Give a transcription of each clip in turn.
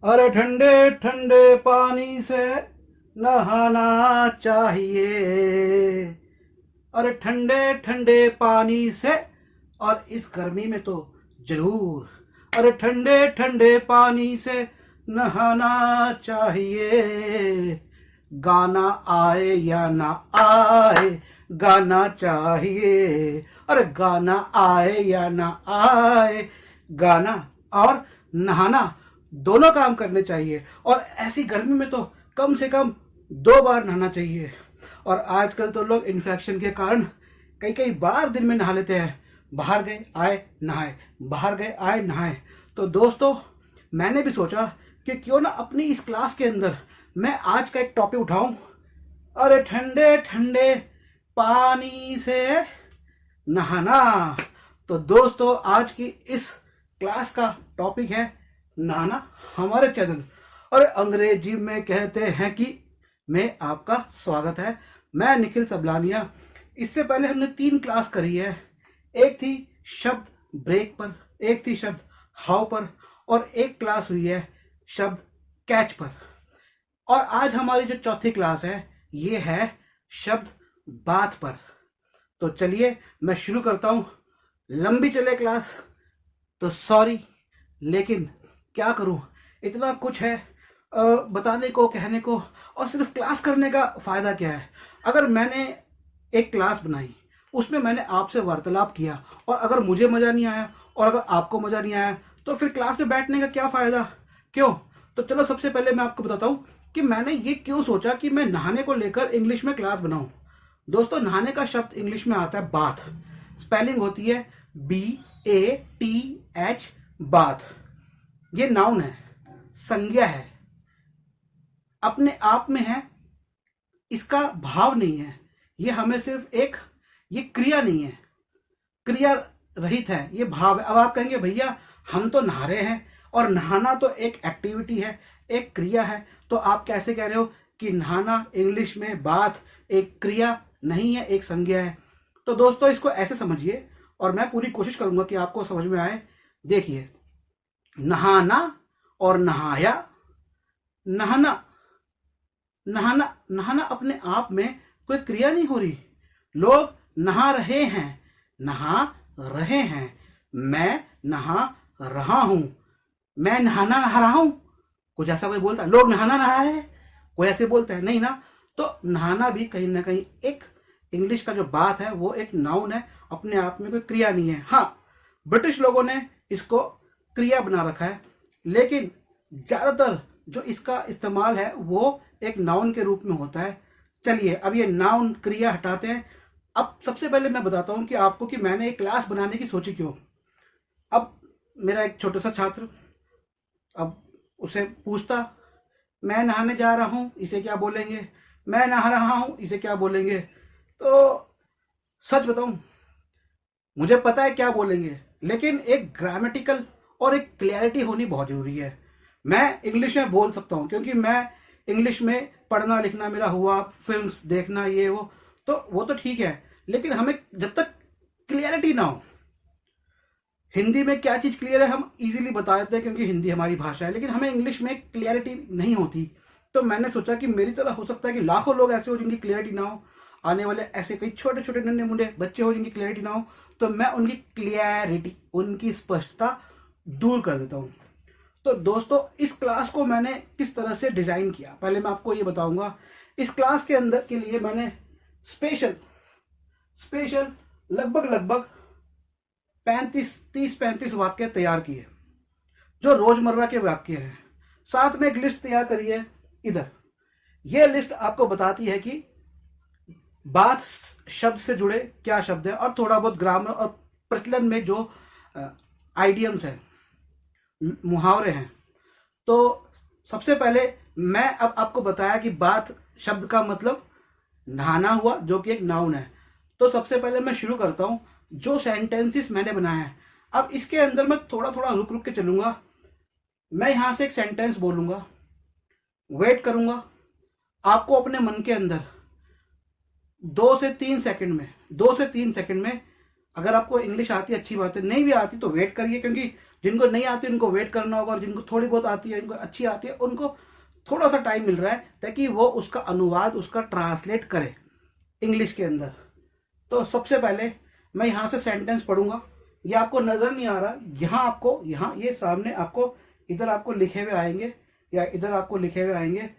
अरे ठंडे ठंडे पानी से नहाना चाहिए। अरे ठंडे ठंडे पानी से, और इस गर्मी में तो जरूर। अरे ठंडे ठंडे पानी से नहाना चाहिए। गाना आए या ना आए, गाना चाहिए। अरे गाना आए या ना आए, गाना और नहाना दोनों काम करने चाहिए। और ऐसी गर्मी में तो कम से कम 2 बार नहाना चाहिए। और आजकल तो लोग इन्फेक्शन के कारण कई कई बार दिन में नहा लेते हैं। बाहर गए आए नहाए, बाहर गए आए नहाए। तो दोस्तों, मैंने भी सोचा कि क्यों ना अपनी इस क्लास के अंदर मैं आज का एक टॉपिक उठाऊं। अरे ठंडे ठंडे पानी से नहाना। तो दोस्तों, आज की इस क्लास का टॉपिक है नहाना। हमारे चैनल और अंग्रेजी में कहते हैं कि मैं आपका स्वागत है। मैं निखिल सबलानिया। इससे पहले हमने 3 क्लास करी है। एक थी शब्द ब्रेक पर, एक थी शब्द हाउ पर, और एक क्लास हुई है शब्द कैच पर। और आज हमारी जो चौथी क्लास है ये है शब्द बात पर। तो चलिए मैं शुरू करता हूँ। लंबी चले क्लास तो सॉरी, लेकिन क्या करूँ, इतना कुछ है बताने को, कहने को, और सिर्फ क्लास करने का फ़ायदा क्या है। अगर मैंने एक क्लास बनाई, उसमें मैंने आपसे वार्तालाप किया, और अगर मुझे मज़ा नहीं आया और अगर आपको मज़ा नहीं आया, तो फिर क्लास में बैठने का क्या फ़ायदा, क्यों। तो चलो सबसे पहले मैं आपको बताता हूँ कि मैंने ये क्यों सोचा कि मैं नहाने को लेकर इंग्लिश में क्लास बनाऊँ। दोस्तों, नहाने का शब्द इंग्लिश में आता है बाथ। स्पेलिंग होती है BATH, बाथ। ये नाउन है, संज्ञा है, अपने आप में है, इसका भाव नहीं है। ये हमें सिर्फ एक, ये क्रिया नहीं है, क्रिया रहित है, ये भाव है। अब आप कहेंगे भैया हम तो नहा रहे हैं, और नहाना तो एक एक्टिविटी है, एक क्रिया है, तो आप कैसे कह रहे हो कि नहाना इंग्लिश में बाथ एक क्रिया नहीं है, एक संज्ञा है। तो दोस्तों, इसको ऐसे समझिए, और मैं पूरी कोशिश करूंगा कि आपको समझ में आए। देखिए, नहाना और नहाया। नहाना, नहाना, नहाना अपने आप में कोई क्रिया नहीं हो रही। लोग नहा रहे हैं, नहा रहे हैं। मैं नहा रहा हूं, मैं नहाना नहा रहा हूं। कुछ ऐसा कोई बोलता है लोग नहाना नहा है, कोई ऐसे बोलता है नहीं ना। तो नहाना भी कहीं ना कहीं एक इंग्लिश का जो बात है वो एक नाउन है, अपने आप में कोई क्रिया नहीं है। हाँ, ब्रिटिश लोगों ने इसको क्रिया बना रखा है, लेकिन ज़्यादातर जो इसका इस्तेमाल है वो एक नाउन के रूप में होता है। चलिए अब ये नाउन क्रिया हटाते हैं। अब सबसे पहले मैं बताता हूँ कि आपको कि मैंने एक क्लास बनाने की सोची क्यों। अब मेरा एक छोटा सा छात्र, अब उसे पूछता, मैं नहाने जा रहा हूँ, इसे क्या बोलेंगे, मैं नहा रहा हूँ, इसे क्या बोलेंगे। तो सच बताऊं, मुझे पता है क्या बोलेंगे, लेकिन एक ग्रामेटिकल और एक क्लैरिटी होनी बहुत ज़रूरी है। मैं इंग्लिश में बोल सकता हूँ क्योंकि मैं इंग्लिश में पढ़ना लिखना मेरा हुआ, फिल्म्स देखना ये वो तो ठीक है, लेकिन हमें जब तक क्लियरिटी ना हो। हिंदी में क्या चीज़ क्लियर है हम इजीली बता देते हैं क्योंकि हिंदी हमारी भाषा है, लेकिन हमें इंग्लिश में क्लियरिटी नहीं होती। तो मैंने सोचा कि मेरी तरह हो सकता है कि लाखों लोग ऐसे हो जिनकी क्लियरिटी ना हो, आने वाले ऐसे कई छोटे छोटे नन्हे मुंडे बच्चे हो जिनकी क्लियरिटी ना हो, तो मैं उनकी क्लियरिटी, उनकी स्पष्टता दूर कर देता हूँ। तो दोस्तों, इस क्लास को मैंने किस तरह से डिज़ाइन किया, पहले मैं आपको ये बताऊंगा। इस क्लास के अंदर के लिए मैंने स्पेशल स्पेशल लगभग लगभग 30-35 वाक्य तैयार किए, जो रोजमर्रा के वाक्य हैं। साथ में एक लिस्ट तैयार करी है इधर। यह लिस्ट आपको बताती है कि बात शब्द से जुड़े क्या शब्द है, और थोड़ा बहुत ग्रामर और प्रचलन में जो आइडियम्स हैं, मुहावरे हैं। तो सबसे पहले मैं अब आपको बताया कि बात शब्द का मतलब नहाना हुआ, जो कि एक नाउन है। तो सबसे पहले मैं शुरू करता हूं जो सेंटेंसेस मैंने बनाए हैं। अब इसके अंदर मैं थोड़ा थोड़ा रुक रुक के चलूंगा। मैं यहां से एक सेंटेंस बोलूंगा, वेट करूंगा, आपको अपने मन के अंदर 2 से 3 सेकंड में, 2 से 3 सेकंड में, अगर आपको इंग्लिश आती है अच्छी बात है, नहीं भी आती तो वेट करिए, क्योंकि जिनको नहीं आती उनको वेट करना होगा, और जिनको थोड़ी बहुत आती है, जिनको अच्छी आती है, उनको थोड़ा सा टाइम मिल रहा है ताकि वो उसका अनुवाद, उसका ट्रांसलेट करे इंग्लिश के अंदर। तो सबसे पहले मैं यहाँ से सेंटेंस पढ़ूंगा। ये आपको नज़र नहीं आ रहा, यहाँ आपको, यहाँ ये सामने आपको, इधर आपको लिखे हुए आएंगे या इधर आपको लिखे हुए आएंगे।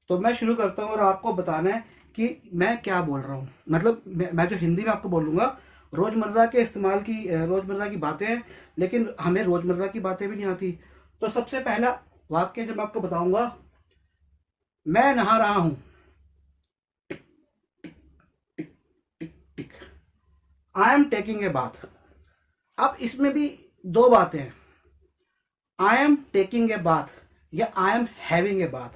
तो मैं शुरू करता हूँ और आपको बताना है कि मैं क्या बोल रहा हूँ। मतलब मैं जो हिंदी में आपको बोलूँगा, रोज़मर्रा के इस्तेमाल की, रोज़मर्रा की बातें हैं, लेकिन हमें रोज़मर्रा की बातें भी नहीं आती। तो सबसे पहला वाक्य जब मैं आपको बताऊँगा, मैं नहा रहा हूँ, I am taking a bath. अब इसमें भी दो बातें हैं, I am taking a bath या I am having a bath,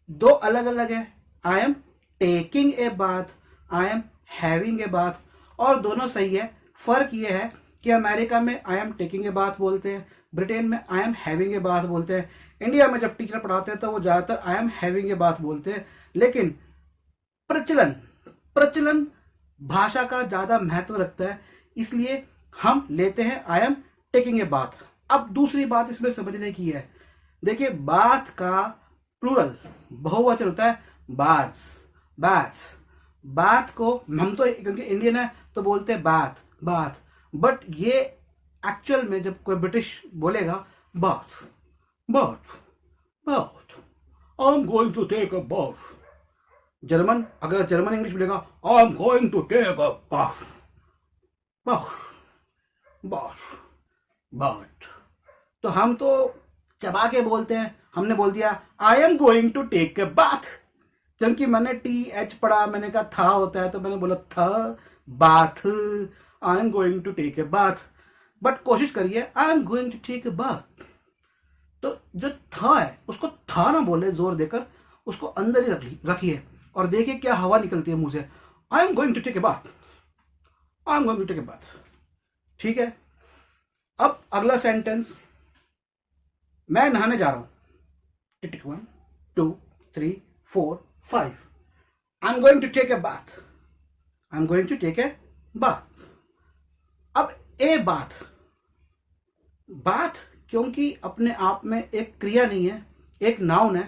दो अलग अलग है। I am taking a bath, I am having a bath, और दोनों सही है। फर्क ये है कि अमेरिका में आई एम टेकिंग ए बाथ बोलते हैं, ब्रिटेन में आई एम हैविंग ए बाथ बोलते हैं। इंडिया में जब टीचर पढ़ाते हैं तो वो ज़्यादातर आई एम हैविंग ए बाथ बोलते हैं। लेकिन प्रचलन प्रचलन भाषा का ज़्यादा महत्व रखता है, इसलिए हम लेते हैं I am taking a bath. अब दूसरी बात इसमें समझने की है, देखिए बाथ का प्लूरल बहुवचन होता है बाथ्स, बाथ्स। बाथ को हम तो क्योंकि इंडियन है तो बोलते हैं बाथ, बाथ, बट ये एक्चुअल में जब कोई ब्रिटिश बोलेगा bath, bath, bath, I am going to take a bath. German, अगर जर्मन इंग्लिश बोलेगा I am going to take a bath, bath, bath, bath. तो हम तो चबा के बोलते हैं, हमने बोल दिया I am going to take a bath, क्योंकि मैंने टी एच पढ़ा, मैंने कहा था होता है तो मैंने बोला था bath, I am going to take a bath. But कोशिश करिए I am going to take a bath, तो जो था है उसको था ना बोले जोर देकर, उसको अंदर ही रखिए और देखिए क्या हवा निकलती है मुंह से। I am going to take a bath, I am going to take a bath. ठीक है, अब अगला सेंटेंस, मैं नहाने जा रहा हूं, tick 1 2 3 4 5, I am going to take a bath, I am going to take a bath. अब ए बाथ, बाथ क्योंकि अपने आप में एक क्रिया नहीं है, एक नाउन है,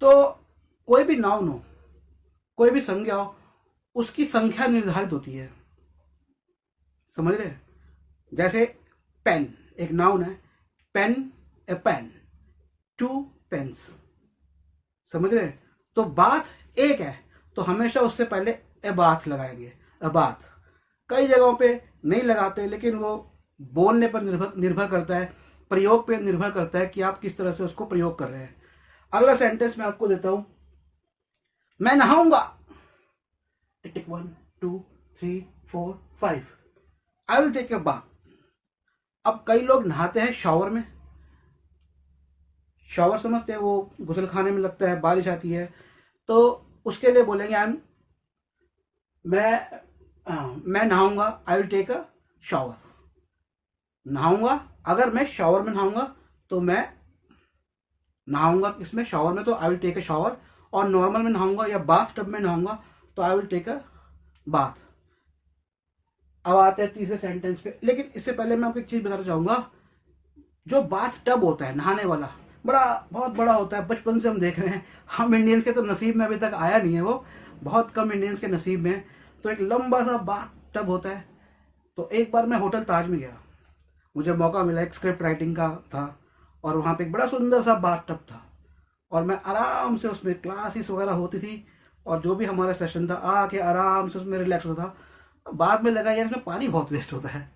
तो कोई भी नाउन हो, कोई भी संज्ञा हो, उसकी संख्या निर्धारित होती है, समझ रहे हैं? जैसे पेन एक नाउन है, पेन ए पेन, टू पेन्स, समझ रहे हैं? तो बाथ एक है तो हमेशा उससे पहले ए बाथ लगाएंगे, ए बाथ। कई जगहों पे नहीं लगाते, लेकिन वो बोलने पर निर्भर करता है, प्रयोग पे निर्भर करता है कि आप किस तरह से उसको प्रयोग कर रहे हैं। अगला सेंटेंस मैं आपको देता हूं, मैं नहाऊंगा, tick 1 2 3 4 5, I will take a bath. अब कई लोग नहाते हैं शावर में, शावर समझते हैं, वो गुसल खाने में लगता है, बारिश आती है तो उसके लिए बोलेंगे मैं नहाऊंगा, I will take a shower. नहाऊंगा, अगर मैं शावर में नहाऊंगा तो मैं नहाऊंगा इसमें शावर में, तो I will take a shower, और नॉर्मल में नहाऊंगा या बाथ टब में नहाऊंगा तो I will take a bath. अब आते हैं तीसरे सेंटेंस पे, लेकिन इससे पहले मैं आपको एक चीज बताना चाहूंगा, जो बाथ टब होता है नहाने वाला, बहुत बड़ा होता है, बचपन से हम देख रहे हैं। हम इंडियंस के तो नसीब में अभी तक आया नहीं है, वो बहुत कम इंडियंस के नसीब में। तो एक लंबा सा बाथ टब होता है। तो एक बार मैं होटल ताज में गया, मुझे मौका मिला, एक स्क्रिप्ट राइटिंग का था, और वहाँ पे एक बड़ा सुंदर सा बाथ टब था, और मैं आराम से उसमें, क्लासेस वगैरह होती थी और जो भी हमारा सेशन था, आके आराम से उसमें रिलैक्स होता था। बाद में लगा यार इसमें पानी बहुत वेस्ट होता है,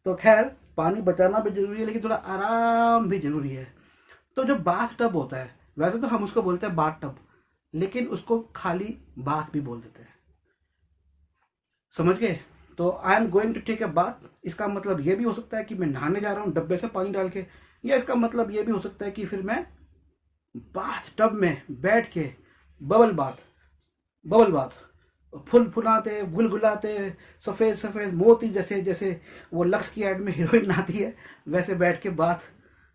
तो खैर पानी बचाना भी जरूरी है, लेकिन थोड़ा आराम भी जरूरी है। तो जो बाथ टब होता है, वैसे तो हम उसको बोलते हैं बाथ टब, लेकिन उसको खाली बाथ भी बोल देते हैं, समझ गए? तो I am going to take a bath, इसका मतलब ये भी हो सकता है कि मैं नहाने जा रहा हूँ डब्बे से पानी डाल के, या इसका मतलब ये भी हो सकता है कि फिर मैं बाथ टब में बैठ के बबल बाथ, बबल बाथ फुल फुलाते, गुलगुलाते, सफ़ेद सफ़ेद मोती जैसे, जैसे वो लक्स की एड में हीरोइन नहाती है, वैसे बैठ के बात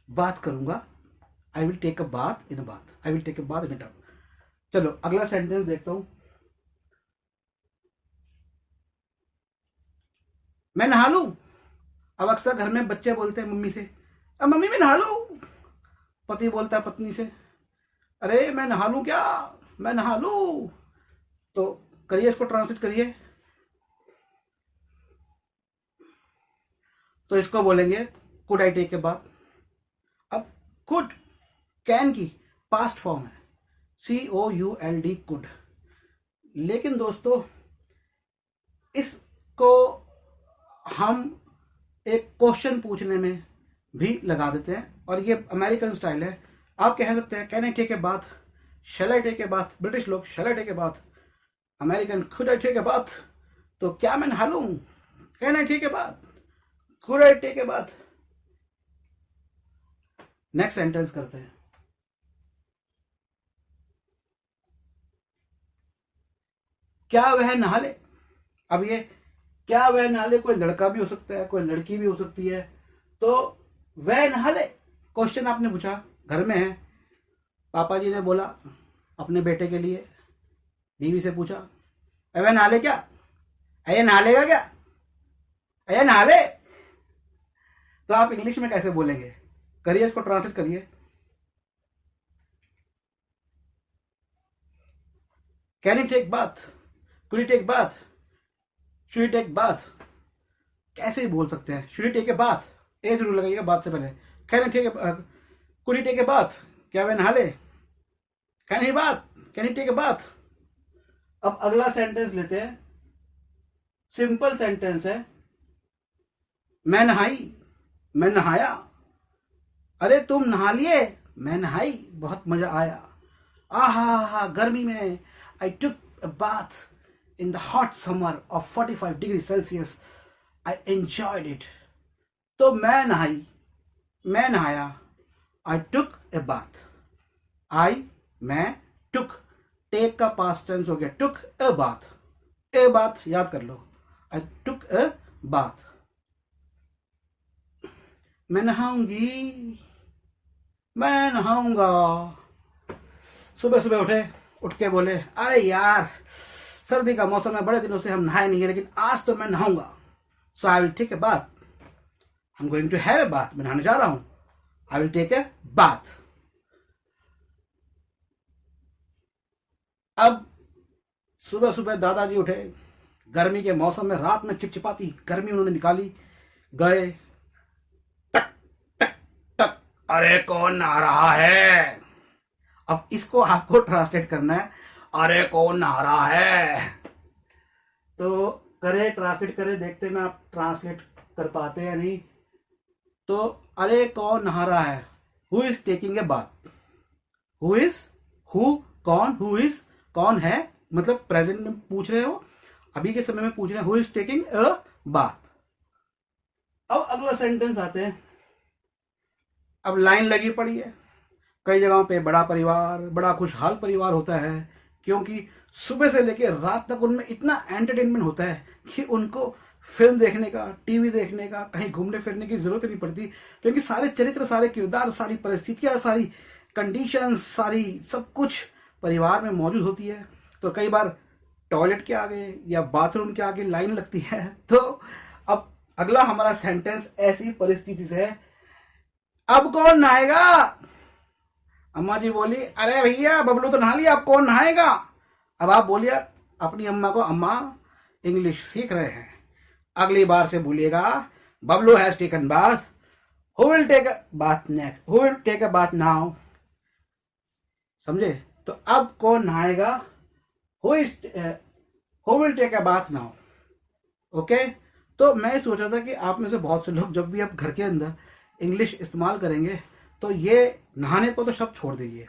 बात करूंगा। I will take a bath in a bath, I will take a bath in a tub. चलो अगला सेंटेंस देखता हूं, मैं नहा लूं। अब अक्सर घर में बच्चे बोलते हैं मम्मी से अब मम्मी मैं नहा लूं। पति बोलता है पत्नी से, अरे मैं नहा लूं क्या, मैं नहा लूं। तो करिए, इसको ट्रांसलेट करिए। तो इसको बोलेंगे could I take a bath. अब कुड, कैन की पास्ट फॉर्म है, COULD, कुड। लेकिन दोस्तों इसको हम एक क्वेश्चन पूछने में भी लगा देते हैं, और ये अमेरिकन स्टाइल है। आप कह सकते हैं can I take a bath, shall I take a bath. British लोग shall I take a bath, American could I take a bath. तो क्या मैं नहा लूं, can I take a bath, could I take a bath. Next sentence करते हैं। क्या वह नहा ले। अब ये क्या वह नहा ले, कोई लड़का भी हो सकता है, कोई लड़की भी हो सकती है। तो वह नहा ले, क्वेश्चन आपने पूछा, घर में है, पापा जी ने बोला अपने बेटे के लिए, बीवी से पूछा, अरे वह नहा ले क्या, अरे नहा लेगा क्या, अरे नहा ले। तो आप इंग्लिश में कैसे बोलेंगे, करिए, इसको ट्रांसलेट करिए। Can you take bath, could you take bath, should you take bath. कैसे भी बोल सकते हैं, should you take a bath, a जरूर लगाइएगा बात से पहले। Can you take a, could you take a bath, क्या वह नहा ले, can you bath, can you take a bath. अब अगला सेंटेंस लेते हैं, सिंपल सेंटेंस है, मैं नहाई, मैं नहाया। अरे तुम नहा लिए, मैं नहाई, बहुत मजा आया। आहा गर्मी में, I took a bath in the hot summer of 45 degree Celsius, I enjoyed it. तो मैं नहाई, मैं नहाया, आई टुक ए बाथ। आई, मैं, टुक, टेक का पास्ट टेंस हो गया, टुक ए बाथ। ए बाथ याद कर लो, आई टुक ए बाथ। मैं नहाऊंगी, मैं नहाऊंगा। सुबह सुबह उठे, उठ के बोले, अरे यार सर्दी का मौसम है, बड़े दिनों से हम नहाए नहीं है, लेकिन आज तो मैं नहाऊंगा। So I will take a bath, I am going to have a bath. मैं नहाने जा रहा हूं, I will take a bath. अब सुबह सुबह दादाजी उठे, गर्मी के मौसम में, रात में चिपचिपाती गर्मी उन्होंने निकाली, गए, टक टक टक, अरे कौन नहा रहा है। अब इसको आपको ट्रांसलेट करना है, अरे कौन नहा रहा है। तो करे, ट्रांसलेट करे, देखते हैं मैं आप ट्रांसलेट कर पाते हैं नहीं। तो अरे कौन नहा रहा है, who is taking a bath, who is, who कौन, हु इज कौन है, मतलब प्रेजेंट में पूछ रहे हो, अभी के समय में पूछ रहे हैं, who is taking a bath. अब अगला सेंटेंस आते हैं। अब लाइन लगी पड़ी है, कई जगहों पे बड़ा परिवार, बड़ा खुशहाल परिवार होता है, क्योंकि सुबह से लेकर रात तक उनमें इतना एंटरटेनमेंट होता है कि उनको फिल्म देखने का, टीवी देखने का, कहीं घूमने फिरने की जरूरत नहीं पड़ती, क्योंकि सारे चरित्र, सारे किरदार, सारी परिस्थितियां, सारी कंडीशंस, सारी सब कुछ परिवार में मौजूद होती है। तो कई बार टॉयलेट के आगे या बाथरूम के आगे लाइन लगती है। तो अब अगला हमारा सेंटेंस ऐसी परिस्थिति से है, अब कौन नहाएगा। अम्मा जी बोली, अरे भैया बबलू तो नहा लिया, अब कौन नहाएगा। अब आप बोलिए अपनी अम्मा को, अम्मा इंग्लिश सीख रहे हैं, अगली बार से बोलिएगा, Bablu has taken bath, who will take a bath next, who will take a bath now. समझे। तो अब कौन नहाएगा, who will take a bath now. Okay. तो मैं सोच रहा था कि आप में से बहुत से लोग जब भी आप घर के अंदर इंग्लिश इस्तेमाल करेंगे तो ये नहाने को तो शब्द छोड़ दीजिए,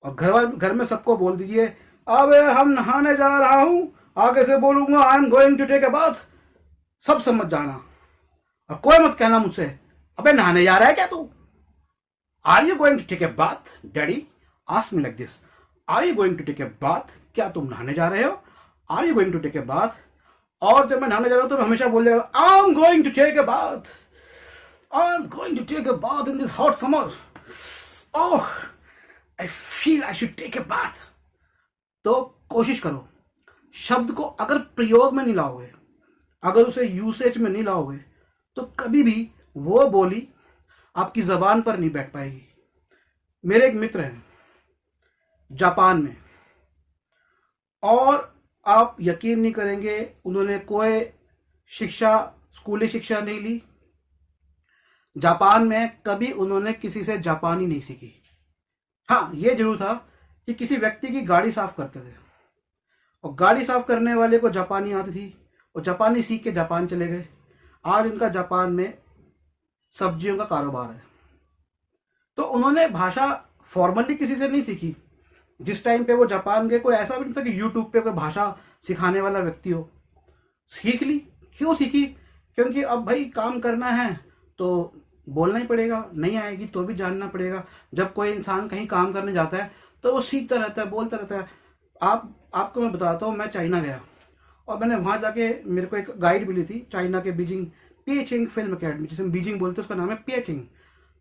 और घर में सबको बोल दीजिए, अब हम नहाने जा रहा हूं, आगे से बोलूंगा I am going to take a bath, सब समझ जाना। और कोई मत कहना मुझसे, अबे नहाने जा रहा है क्या तू, are you going to take a bath daddy, ask me like this, are you going to take a bath, क्या तुम नहाने जा रहे हो, are you going to take a bath. और जब मैं नहाने जा रहा हूं तो मैं हमेशा बोल देगा, I am going to take a bath, I am going to take a bath in this hot summer, oh I feel I should take a bath. तो कोशिश करो, शब्द को अगर प्रयोग में नहीं लाओगे, अगर उसे यूसेज में नहीं लाओगे, तो कभी भी वो बोली आपकी जबान पर नहीं बैठ पाएगी। मेरे एक मित्र हैं जापान में, और आप यकीन नहीं करेंगे, उन्होंने कोई शिक्षा, स्कूली शिक्षा नहीं ली। जापान में कभी उन्होंने किसी से जापानी नहीं सीखी। हाँ, ये जरूर था कि किसी व्यक्ति की गाड़ी साफ करते थे, और गाड़ी साफ करने वाले को जापानी आती थी, और जापानी सीख के जापान चले गए। आज उनका जापान में सब्जियों का कारोबार है। तो उन्होंने भाषा फॉर्मली किसी से नहीं सीखी। जिस टाइम पे वो जापान गए, कोई ऐसा भी नहीं था कि यूट्यूब पे कोई भाषा सिखाने वाला व्यक्ति हो। सीख ली। क्यों सीखी? क्योंकि अब भाई काम करना है तो बोलना ही पड़ेगा, नहीं आएगी तो भी जानना पड़ेगा। जब कोई इंसान कहीं काम करने जाता है तो वो सीखता रहता है, बोलता रहता है। आपको मैं बताता हूँ, मैं चाइना गया और मैंने वहाँ जाके, मेरे को एक गाइड मिली थी चाइना के बीजिंग, पिएचिंग फिल्म अकेडमी, जिसे हम बीजिंग बोलते हैं, उसका नाम है पिएचिंग।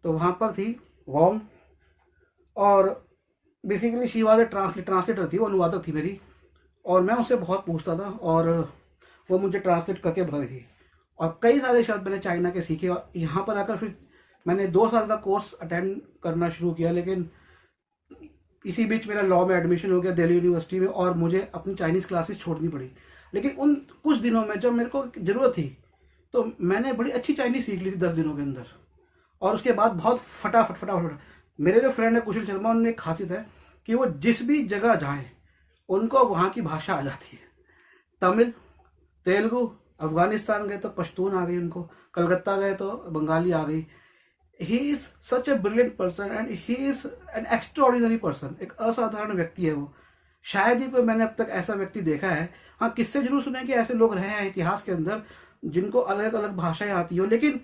तो वहाँ पर थी वॉन्ग, और basically she was a translator थी, वो अनुवादक थी मेरी। और मैं उससे बहुत पूछता था और वो मुझे ट्रांसलेट करके बताती थी। और कई सारे शब्द मैंने चाइना के सीखे, और यहाँ पर आकर फिर मैंने 2 साल का कोर्स अटेंड करना शुरू किया। लेकिन इसी बीच मेरा लॉ में एडमिशन हो गया दिल्ली यूनिवर्सिटी में, और मुझे अपनी चाइनीज़ क्लासेस छोड़नी पड़ी। लेकिन उन कुछ दिनों में जब मेरे को ज़रूरत थी तो मैंने बड़ी अच्छी चाइनीज़ सीख ली थी 10 दिनों के अंदर। और उसके बाद बहुत फटाफट मेरे जो फ्रेंड है कुशल शर्मा, उनमें एक खासियत है कि वो जिस भी जगह जाएं उनको वहाँ की भाषा आ जाती है। तमिल, तेलुगु, अफगानिस्तान गए तो पश्तून आ गई उनको, कलकत्ता गए तो बंगाली आ गई। He is such a brilliant person and he is an extraordinary person. एक असाधारण व्यक्ति है वो। शायद ही कोई मैंने अब तक ऐसा व्यक्ति देखा है। हाँ, किससे जरूर सुने कि ऐसे लोग रहे हैं इतिहास के अंदर जिनको अलग अलग भाषाएं आती हो, लेकिन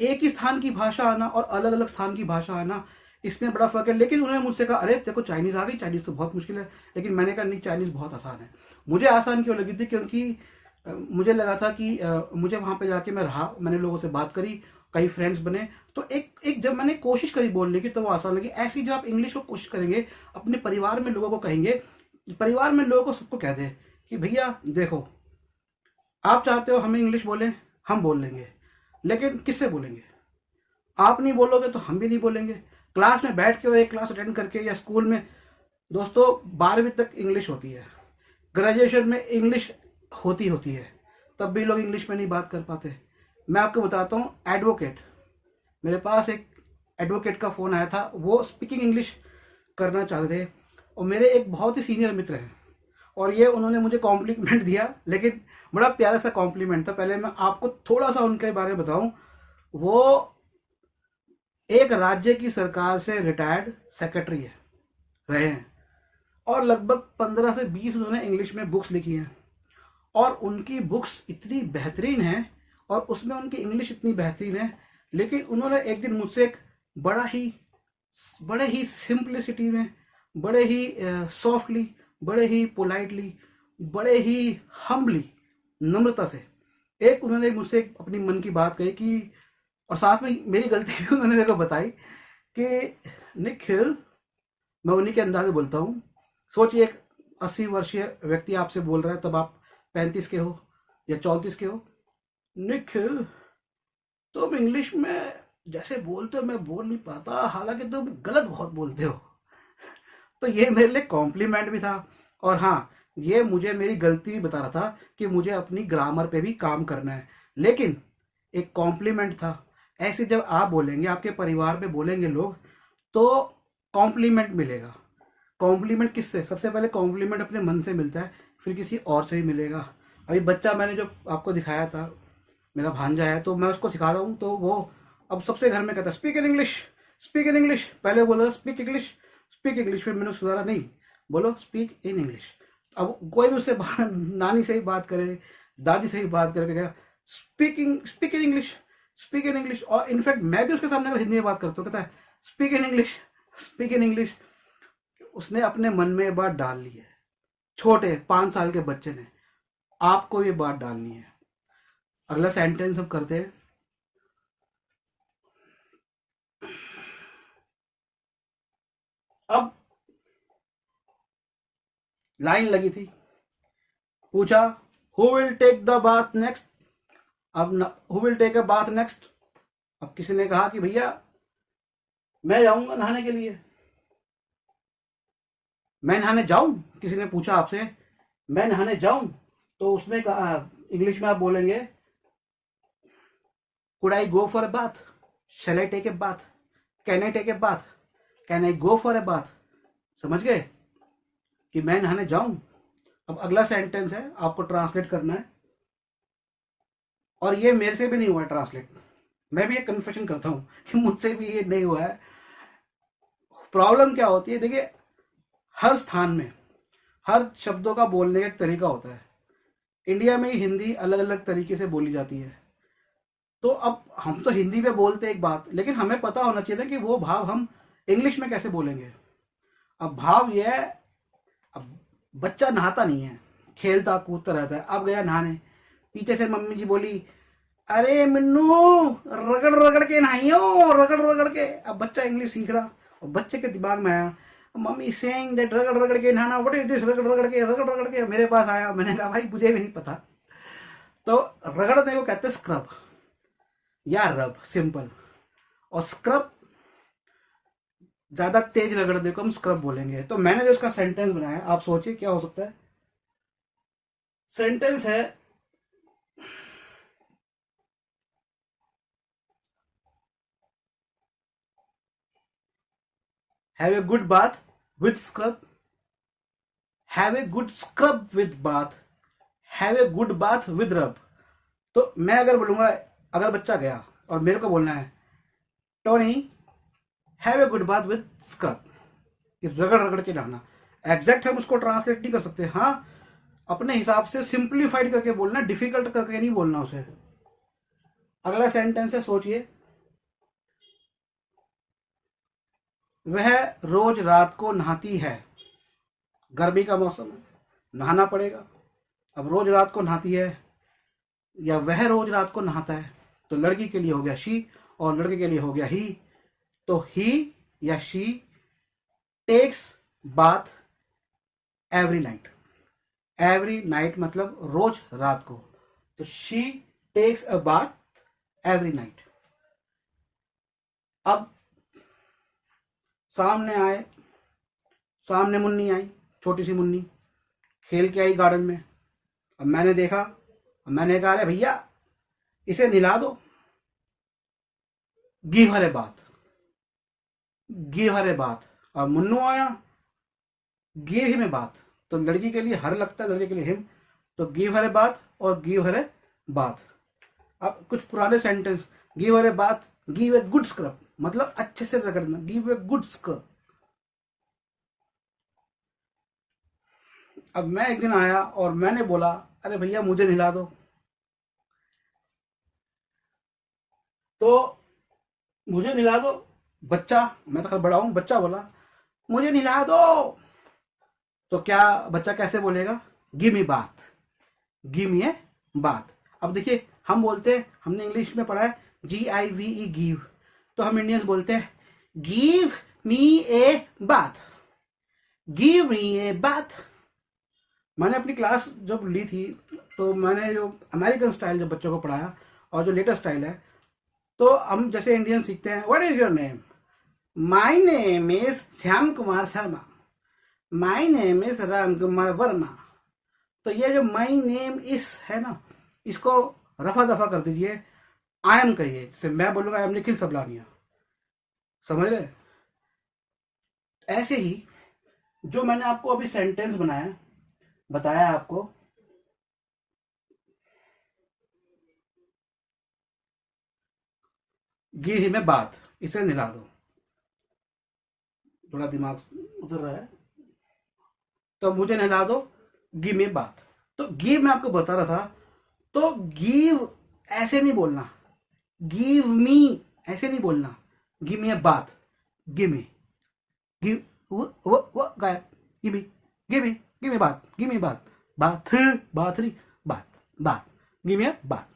एक ही स्थान की भाषा आना और अलग अलग स्थान की भाषा आना, इसमें बड़ा फर्क है। लेकिन उन्होंने मुझसे कहा, अरे देखो चाइनीज़ आ गई, चाइनीज़ तो बहुत मुश्किल है। लेकिन मैंने कहा नहीं, चाइनीज़ बहुत आसान है। मुझे आसान क्यों लगी थी? क्योंकि मुझे लगा था कि मुझे वहाँ पे जाके मैं रहा, मैंने लोगों से बात करी, कई फ्रेंड्स बने, तो एक एक जब मैंने कोशिश करी बोलने की तो वो आसान लगी। ऐसी जब आप इंग्लिश को कोशिश करेंगे, अपने परिवार में लोगों को कहेंगे, परिवार में लोगों को सबको कह दे कि भैया देखो, आप चाहते हो हमें इंग्लिश बोलें, हम बोल लेंगे, लेकिन किससे बोलेंगे? आप नहीं बोलोगे तो हम भी नहीं बोलेंगे। क्लास में बैठ के और एक क्लास अटेंड करके, या स्कूल में, दोस्तों 12वीं तक इंग्लिश होती है, ग्रेजुएशन में इंग्लिश होती है, तब भी लोग इंग्लिश में नहीं बात कर पाते। मैं आपको बताता हूँ, एडवोकेट, मेरे पास एक एडवोकेट का फ़ोन आया था, वो स्पीकिंग इंग्लिश करना चाहते थे, और मेरे एक बहुत ही सीनियर मित्र हैं, और ये उन्होंने मुझे कॉम्प्लीमेंट दिया, लेकिन बड़ा प्यारा सा कॉम्प्लीमेंट था। पहले मैं आपको थोड़ा सा उनके बारे में बताऊं। वो एक राज्य की सरकार से रिटायर्ड सेक्रेटरी है, रहे हैं, और लगभग 15 से 20 उन्होंने इंग्लिश में बुक्स लिखी हैं, और उनकी बुक्स इतनी बेहतरीन है और उसमें उनकी इंग्लिश इतनी बेहतरीन है। लेकिन उन्होंने एक दिन मुझसे एक बड़े ही सिंप्लिसिटी में, बड़े ही सॉफ्टली, बड़े ही पोलाइटली, बड़े ही हम्बली, नम्रता से एक उन्होंने मुझसे अपनी मन की बात कही कि, और साथ में मेरी गलती भी उन्होंने मेरे को बताई कि निखिल, मैं उन्हीं के अंदाज में बोलता हूँ, सोचिए एक 80 वर्षीय व्यक्ति आपसे बोल रहा है, तब आप 35 के हो या 34 के हो। निखिल, तुम इंग्लिश में जैसे बोलते हो मैं बोल नहीं पाता, हालांकि तुम गलत बहुत बोलते हो। तो ये मेरे लिए कॉम्प्लीमेंट भी था, और हाँ, ये मुझे मेरी गलती भी बता रहा था कि मुझे अपनी ग्रामर पे भी काम करना है, लेकिन एक कॉम्प्लीमेंट था। ऐसे जब आप बोलेंगे, आपके परिवार में बोलेंगे लोग, तो कॉम्प्लीमेंट मिलेगा। कॉम्प्लीमेंट किससे? सबसे पहले कॉम्प्लीमेंट अपने मन से मिलता है, फिर किसी और से भी मिलेगा। अभी बच्चा मैंने जो आपको दिखाया था, मेरा भांजा है, तो मैं उसको सिखा रहा हूँ, तो वो अब सबसे घर में कहता है speak in English, speak in English. पहले बोला था स्पीक इंग्लिश, स्पीक इंग्लिश, फिर मैंने सुधारा, नहीं, बोलो स्पीक इन इंग्लिश। अब कोई भी उससे नानी से ही बात करे, दादी से ही बात करके क्या, speak in English, speak in English. और इनफैक्ट मैं भी उसके सामने अगर हिंदी में बात करता हूँ, कहता है speak in English, speak in English. उसने अपने मन में ये बात डाल ली है, छोटे 5 साल के बच्चे ने। आपको ये बात डालनी है। अगला सेंटेंस हम करते हैं। अब लाइन लगी थी, पूछा who will take the bath next. अब who will take a bath next, अब किसी ने कहा कि भैया मैं जाऊंगा नहाने के लिए, मैं नहाने जाऊं, किसी ने पूछा आपसे मैं नहाने जाऊं, तो उसने कहा, इंग्लिश में आप बोलेंगे could I go for a bath, shall I take a bath, can I take a bath, can I go for a bath. समझ गए कि मैं नहाने जाऊं। अब अगला सेंटेंस है, आपको ट्रांसलेट करना है, और ये मेरे से भी नहीं हुआ है ट्रांसलेट। मैं भी एक कन्फेशन करता हूं कि मुझसे भी ये नहीं हुआ है। प्रॉब्लम क्या होती है, देखिए हर स्थान में हर शब्दों का बोलने का एक तरीका होता है। इंडिया में ही हिंदी अलग अलग तरीके से बोली जाती है। तो अब हम तो हिंदी में बोलते हैं एक बात, लेकिन हमें पता होना चाहिए ना कि वो भाव हम इंग्लिश में कैसे बोलेंगे। अब भाव यह है, अब बच्चा नहाता नहीं है, खेलता कूदता रहता है, अब गया नहाने, पीछे से मम्मी जी बोली अरे मिन्नू रगड़ रगड़ के नहाइयो, रगड़ रगड़ के। अब बच्चा इंग्लिश सीख रहा, और बच्चे के दिमाग में आया मम्मी सेइंग दैट रगड़ रगड़ के नहाना, व्हाट इज दिस रगड़ रगड़ के, रगड़ रगड़ के। मेरे पास आया, मैंने कहा भाई मुझे भी नहीं पता। तो रगड़ने को कहते हैं स्क्रब या रब, सिंपल। और स्क्रब ज्यादा तेज रगड़ने को हम स्क्रब बोलेंगे। तो मैंने जो इसका सेंटेंस बनाया, आप सोचिए क्या हो सकता है। सेंटेंस है have a good bath with scrub, have a good scrub with bath, have a good bath with रब। तो मैं अगर बोलूंगा, अगर बच्चा गया और मेरे को बोलना है Tony have a good bath with scrub, रगड़ रगड़ के नहाना, एग्जैक्ट हम उसको ट्रांसलेट नहीं कर सकते। हाँ, अपने हिसाब से सिंप्लीफाइड करके बोलना, डिफिकल्ट करके नहीं बोलना उसे। अगला सेंटेंस है, सोचिए, वह रोज रात को नहाती है। गर्मी का मौसम है, नहाना पड़ेगा। अब रोज रात को नहाती है या वह रोज रात को नहाता है, तो लड़की के लिए हो गया शी और लड़के के लिए हो गया ही। तो ही या she takes bath every night. Every night मतलब रोज रात को, तो she takes a bath every night. अब सामने आए, सामने मुन्नी आई, छोटी सी मुन्नी खेल के आई गार्डन में। अब मैंने देखा, अब मैंने कहा अरे भैया इसे नहला दो, give her a bath, give her A bath. और मुन्नू आया, गिव हिम ए बाथ। तो लड़की के लिए हर लगता है, लड़के के लिए हिम, तो गिव हर ए बाथ और गिव हर ए बाथ। अब कुछ पुराने sentence, give her a bath, give a good scrub, मतलब अच्छे से रगड़ना, गिव ए गुड स्क्रब। अब मैं एक दिन आया और मैंने बोला अरे भैया मुझे नहला दो, तो मुझे नहला दो, बच्चा, मैं तो खैर बड़ा हूं, बच्चा बोला मुझे नहला दो, तो क्या बच्चा कैसे बोलेगा, give me bath, give me ए बाथ। अब देखिए हम बोलते हैं, हमने इंग्लिश में पढ़ा है GIVE गिव, तो हम इंडियंस बोलते हैं give me a bath, give me a bath. मैंने अपनी क्लास जब ली थी, तो मैंने जो अमेरिकन स्टाइल जब बच्चों को पढ़ाया और जो लेटेस्ट स्टाइल है, तो हम जैसे इंडियन सीखते हैं what is your name, my name is Shyam Kumar Sharma, my name is Ram Kumar Verma. तो ये जो माय नेम इज है ना, इसको रफा दफा कर दीजिए, आई एम कहिए। जैसे मैं बोलूंगा आई एम निखिल सबलानिया, समझ रहे। ऐसे ही जो मैंने आपको अभी सेंटेंस बनाया, बताया आपको, गिव हिम ए बात, इसे नहला दो, थोड़ा दिमाग उधर रहा है, तो मुझे नहला दो, गिव मी बात। तो गिव मैं आपको बता रहा था, तो गिव ऐसे नहीं बोलना, गिव मी ऐसे नहीं बोलना, गिव मी ए बात, गिव मी, गिव वो गायब, give me, give me, give me बात, गिव मी बात, बाथ, बाथरी, बात, बात, गिव मी ए बात,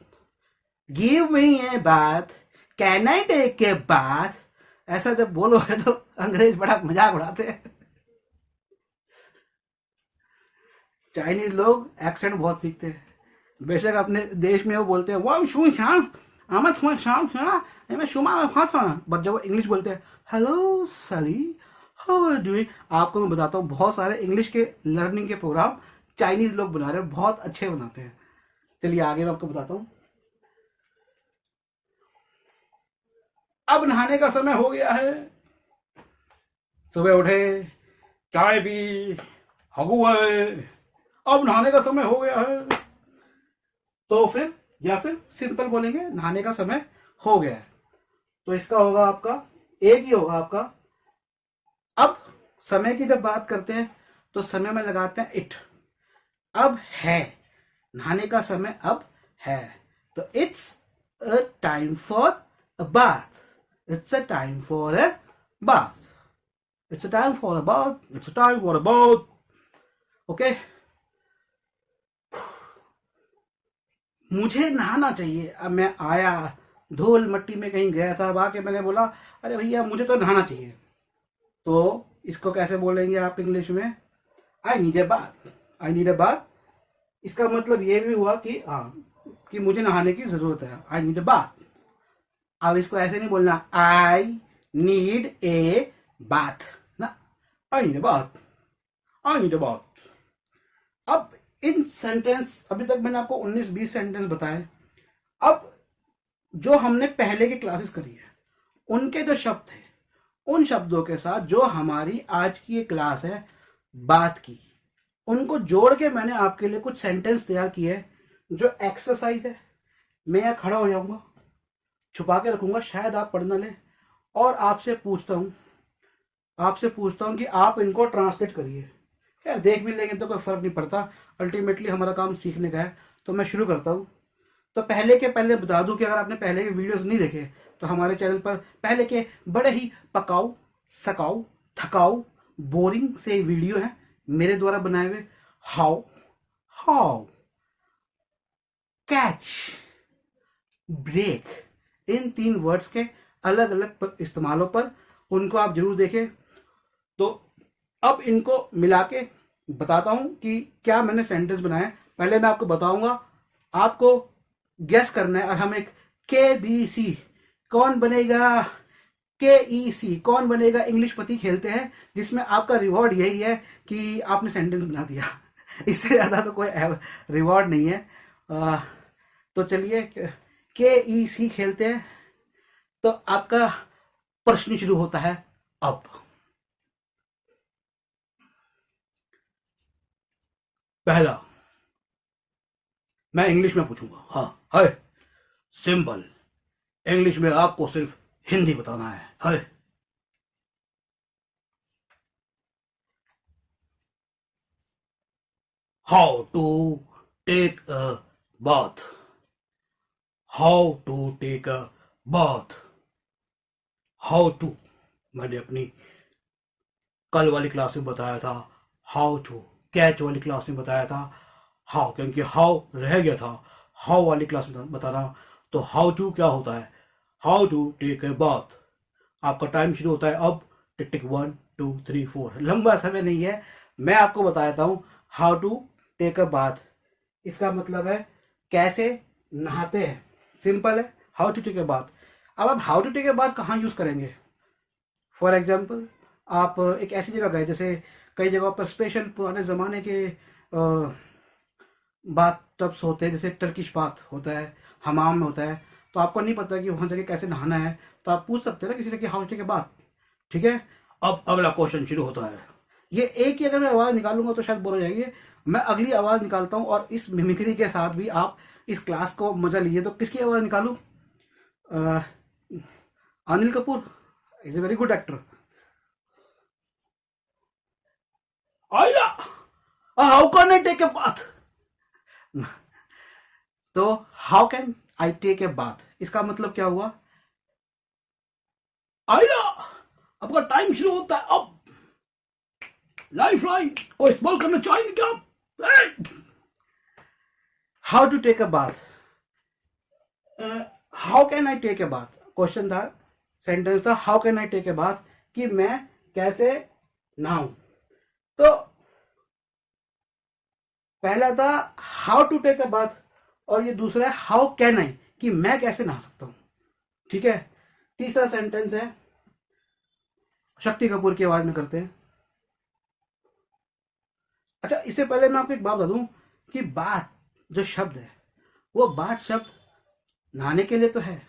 give me a bath, can I take a bath. ऐसा जब बोलोगे तो अंग्रेज बड़ा मजाक उड़ाते हैं। चाइनीज लोग एक्सेंट बहुत सीखते हैं, बेशक अपने देश में वो बोलते हैं वाह शू शाम, मैं तुम्हारे शाम मैं शुमा बट जब वो इंग्लिश बोलते हैं, हेलो सली, हाउ आर डूइंग, आपको मैं बताता हूँ बहुत सारे इंग्लिश के लर्निंग के प्रोग्राम चाइनीज लोग बना रहे हैं, बहुत अच्छे बनाते हैं। चलिए आगे मैं आपको बताता हूँ। अब नहाने का समय हो गया है। सुबह उठे, चाय पी, हगू है, अब नहाने का समय हो गया है। तो फिर या फिर सिंपल बोलेंगे नहाने का समय हो गया है। तो इसका होगा आपका एक ही होगा आपका। अब समय की जब बात करते हैं तो समय में लगाते हैं इट। अब है, नहाने का समय अब है, तो it's a time for a bath, it's a time for a bath, it's a time for a bath, it's a time for a bath. Okay, मुझे नहाना चाहिए। अब मैं आया, धूल मट्टी में कहीं गया था, अब आके मैंने बोला अरे भैया मुझे तो नहाना चाहिए। तो इसको कैसे बोलेंगे आप इंग्लिश में? I need a bath, I need a bath. इसका मतलब ये भी हुआ कि हाँ, कि मुझे नहाने की जरूरत है, आई नीड ए बाथ। अब इसको ऐसे नहीं बोलना आई नीड ए बाथ ना, I need a bath, I need a bath. अब इन सेंटेंस, अभी तक मैंने आपको 19-20 सेंटेंस बताए। अब जो हमने पहले की क्लासेस करी है उनके जो शब्द थे, उन शब्दों के साथ जो हमारी आज की ये क्लास है बात की, उनको जोड़ के मैंने आपके लिए कुछ सेंटेंस तैयार किए हैं जो एक्सरसाइज है। मैं यहाँ खड़ा हो जाऊंगा, छुपा के रखूंगा, शायद आप पढ़ ना लें, और आपसे पूछता हूँ कि आप इनको ट्रांसलेट करिए। यार देख भी लेंगे तो कोई फर्क नहीं पड़ता, अल्टीमेटली हमारा काम सीखने का है। तो मैं शुरू करता हूँ। तो पहले के पहले बता दूं कि अगर आपने पहले के वीडियोस नहीं देखे तो हमारे चैनल पर पहले के बड़े ही पकाऊ, सकाऊ, थकाऊ, बोरिंग से वीडियो हैं मेरे द्वारा बनाए हुए। How, how, catch, break, in 3 words के अलग अलग इस्तेमालों पर उनको आप जरूर देखें। तो अब इनको मिला के बताता हूं कि क्या मैंने सेंटेंस बनाए। पहले मैं आपको बताऊंगा, आपको गैस करना है, और हम एक KBC कौन बनेगा, KEC कौन बनेगा इंग्लिश पति खेलते हैं, जिसमें आपका रिवॉर्ड यही है कि आपने सेंटेंस बना दिया। इससे ज़्यादा तो कोई रिवॉर्ड नहीं है। तो चलिए KEC खेलते हैं। तो आपका प्रश्न शुरू होता है अब। पहला, मैं इंग्लिश में पूछूंगा। हाँ है, सिंपल, इंग्लिश में आपको सिर्फ हिंदी बताना है। How to take a bath, how to take a bath, how to, मैंने अपनी कल वाली क्लास में बताया था। हाउ टू, कैच वाली क्लास में बताया था हाउ, क्योंकि हाउ रह गया था, हाउ वाली क्लास में बता रहा। तो हाउ टू क्या होता है? How to take a bath. आपका टाइम शुरू होता है अब। टिक टिक 1 2 3 4, लंबा समय नहीं है, मैं आपको बताता हूँ। How to take a bath, इसका मतलब है कैसे नहाते हैं। सिंपल है, how to take a bath. अब आप how to take a bath कहाँ यूज करेंगे? फॉर एग्जाम्पल, आप एक ऐसी जगह गए, जैसे कई जगहों पर स्पेशल पुराने ज़माने के बाथ टब्स होते हैं, जैसे टर्किश बाथ होता है, हमाम में होता है। तो आपको नहीं पता कि वहाँ जाके कैसे नहाना है, तो आप पूछ सकते हैं ना किसी से कि how to take a bath. ठीक है, अब अगला क्वेश्चन शुरू होता है। ये एक ही अगर मैं आवाज़ निकालूंगा तो शायद बोर हो जाएगी। मैं अगली आवाज़ निकालता हूँ, और इस मिमिक्री के साथ भी आप इस क्लास को मजा लीजिए। तो किसकी आवाज़ निकालूं? Uh, Anil Kapoor is a very good actor. आया, how can I take a bath. तो how can I take a bath, इसका मतलब क्या हुआ? आया, आपका टाइम शुरू होता है अब। लाइफ लाइन को इस्तेमाल करना चाहेंगे क्या आप? How to take a bath, how can I take a bath, question था, सेंटेंस था how can I take a bath, कि मैं कैसे नहाऊं। तो पहला था how to take a bath, और ये दूसरा है हाउ कैन आई, कि मैं कैसे नहा सकता हूं। ठीक है, तीसरा सेंटेंस है, शक्ति कपूर की आवाज में करते हैं। अच्छा, इससे पहले मैं आपको एक बात बता दूं कि बात जो शब्द है, वो बात शब्द नहाने के लिए तो है,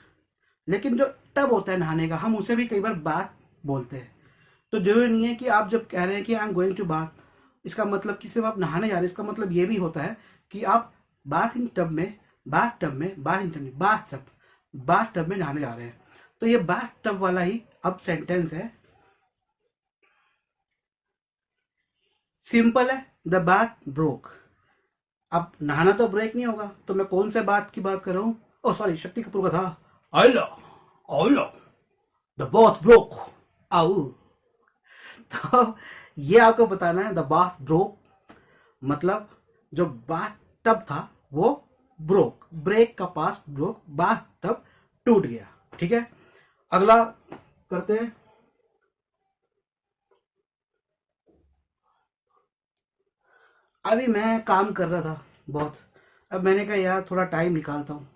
लेकिन जो टब होता है नहाने का, हम उसे भी कई बार बात बोलते हैं। तो जरूरी नहीं है कि आप जब कह रहे हैं कि I am going to bath, इसका मतलब कि सिर्फ आप नहाने जा रहे हैं। इसका मतलब ये भी होता है कि आप बाथ इन टब में, बाथ टब में, बाथ इन टब में, बाथ टब में नहाने जा रहे हैं। तो ये बाथ टब वाला ही अब सेंटेंस है। सिंपल है, द बाथ ब्रोक। अब नहाना तो ब्रेक नहीं होगा, तो मैं कौन से बात की बात कर रहा हूं? ओ सॉरी, शक्ति कपूर का था, आइला आइला द बाथ ब्रोक आऊ। तो ये आपको बताना है, द बाथ ब्रोक मतलब जो बाथ टब था वो ब्रोक, ब्रेक का पास्ट ब्रोक, बाथ टब टूट गया। ठीक है, अगला करते हैं। अभी मैं काम कर रहा था बहुत, अब मैंने कहा यार थोड़ा टाइम निकालता हूँ,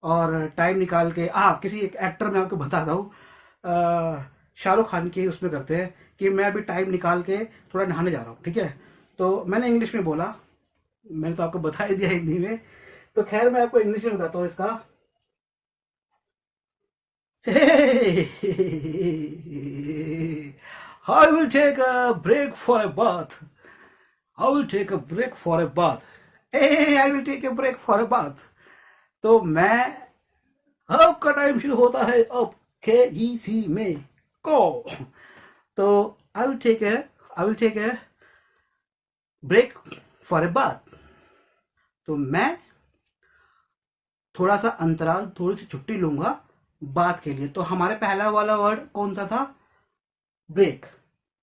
और टाइम निकाल के किसी एक एक्टर में आपको बताता हूँ, शाहरुख खान की उसमें करते हैं कि मैं अभी टाइम निकाल के थोड़ा नहाने जा रहा हूँ। ठीक है, तो मैंने इंग्लिश में बोला, मैंने तो आपको बता ही दिया हिंदी में, तो खैर मैं आपको इंग्लिश में बताता हूँ इसका। I will take a break for a bath. I will take a break for a bath. Hey, I will take a break for a bath. तो मैं, आपका टाइम शुरू होता है अब के ई सी में को। तो I will take a break for a bath. तो मैं थोड़ा सा अंतराल, थोड़ी सी छुट्टी लूंगा बात के लिए। तो हमारे पहला वाला वर्ड कौन सा था? ब्रेक।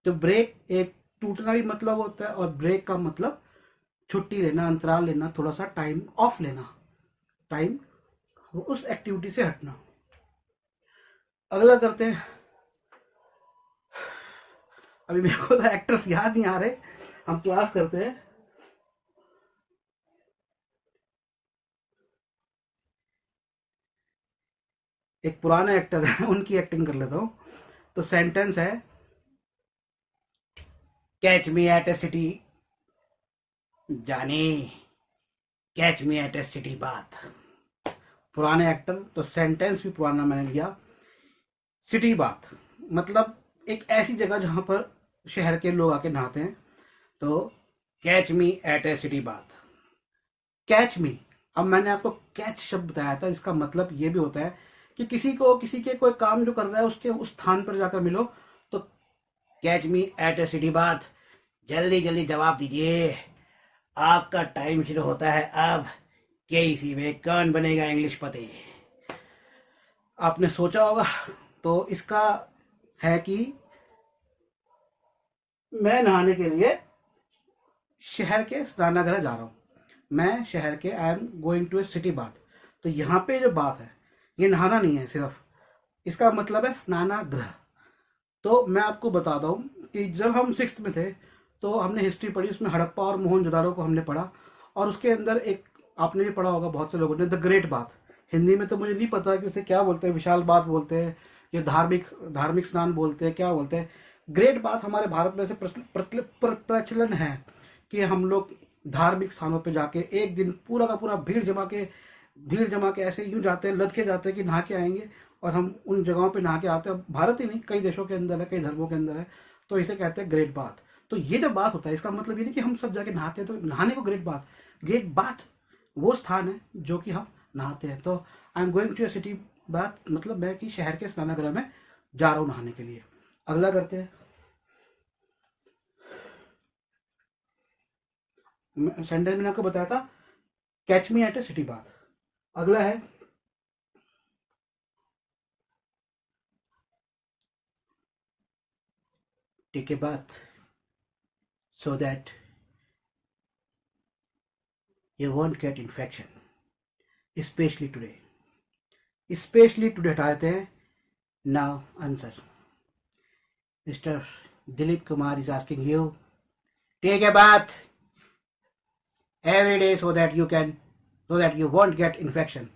तो ब्रेक एक टूटना भी मतलब होता है, और ब्रेक का मतलब छुट्टी लेना, अंतराल लेना, थोड़ा सा टाइम ऑफ लेना, टाइम उस एक्टिविटी से हटना। अगला करते हैं। अभी मेरे को तो एक्टर्स याद नहीं आ रहे, हम क्लास करते हैं। एक पुराने एक्टर है, उनकी एक्टिंग कर लेता हूं। तो सेंटेंस है, catch me at a city जानी, catch me at a city bath. पुराने एक्टर, तो सेंटेंस भी पुराना मैंने लिया। सिटी बाथ मतलब एक ऐसी जगह जहां पर शहर के लोग आके नहाते हैं। तो catch me at a city bath, catch मी। अब मैंने आपको कैच शब्द बताया था, इसका मतलब ये भी होता है कि किसी के कोई काम जो कर रहा है उसके उस स्थान पर जाकर मिलो। तो catch me at a city bath, जल्दी जल्दी जवाब दीजिए, आपका टाइम शुरू होता है अब के इसी में कौन बनेगा इंग्लिश पति। आपने सोचा होगा। तो इसका है कि मैं नहाने के लिए शहर के स्नानागृह जा रहा हूँ, मैं शहर के, I am going to a city bath. तो यहाँ पे जो बात है, ये नहाना नहीं है सिर्फ, इसका मतलब है स्नानागृह। तो मैं आपको बताता हूँ कि जब हम 6th में थे तो हमने हिस्ट्री पढ़ी, उसमें हड़प्पा और मोहनजोदाड़ो को हमने पढ़ा, और उसके अंदर एक, आपने भी पढ़ा होगा बहुत से लोगों ने, द ग्रेट बाथ। हिंदी में तो मुझे नहीं पता कि उसे क्या बोलते हैं, विशाल बाथ बोलते हैं, या धार्मिक धार्मिक स्नान बोलते हैं, क्या बोलते हैं। ग्रेट बाथ हमारे भारत में से प्रचलन है कि हम लोग धार्मिक स्थानों पे जाके एक दिन पूरा का पूरा भीड़ जमा के ऐसे यूं जाते हैं, लद के जाते हैं कि नहा के आएंगे, और हम उन जगहों पे नहा के आते हैं। भारत ही नहीं, कई देशों के अंदर है, कई धर्मों के अंदर है। तो इसे कहते हैं ग्रेट बाथ। तो ये जो बात होता है, इसका मतलब ये नहीं कि हम सब जाके नहाते हैं, तो नहाने को ग्रेट बाथ वो स्थान है जो कि हम नहाते हैं। तो I am going to a city bath मतलब मैं कि शहर के स्नानागृह में जा रहा हूँ नहाने के लिए। अगला करते हैं। सेंटेंस मैंने आपको बताया था, catch me at a city bath. अगला है, take a bath so that you won't get infection, especially today। Especially today हटाते हैं। Now answer, mister Dilip Kumar is asking you, take a bath every day so that you won't get infection।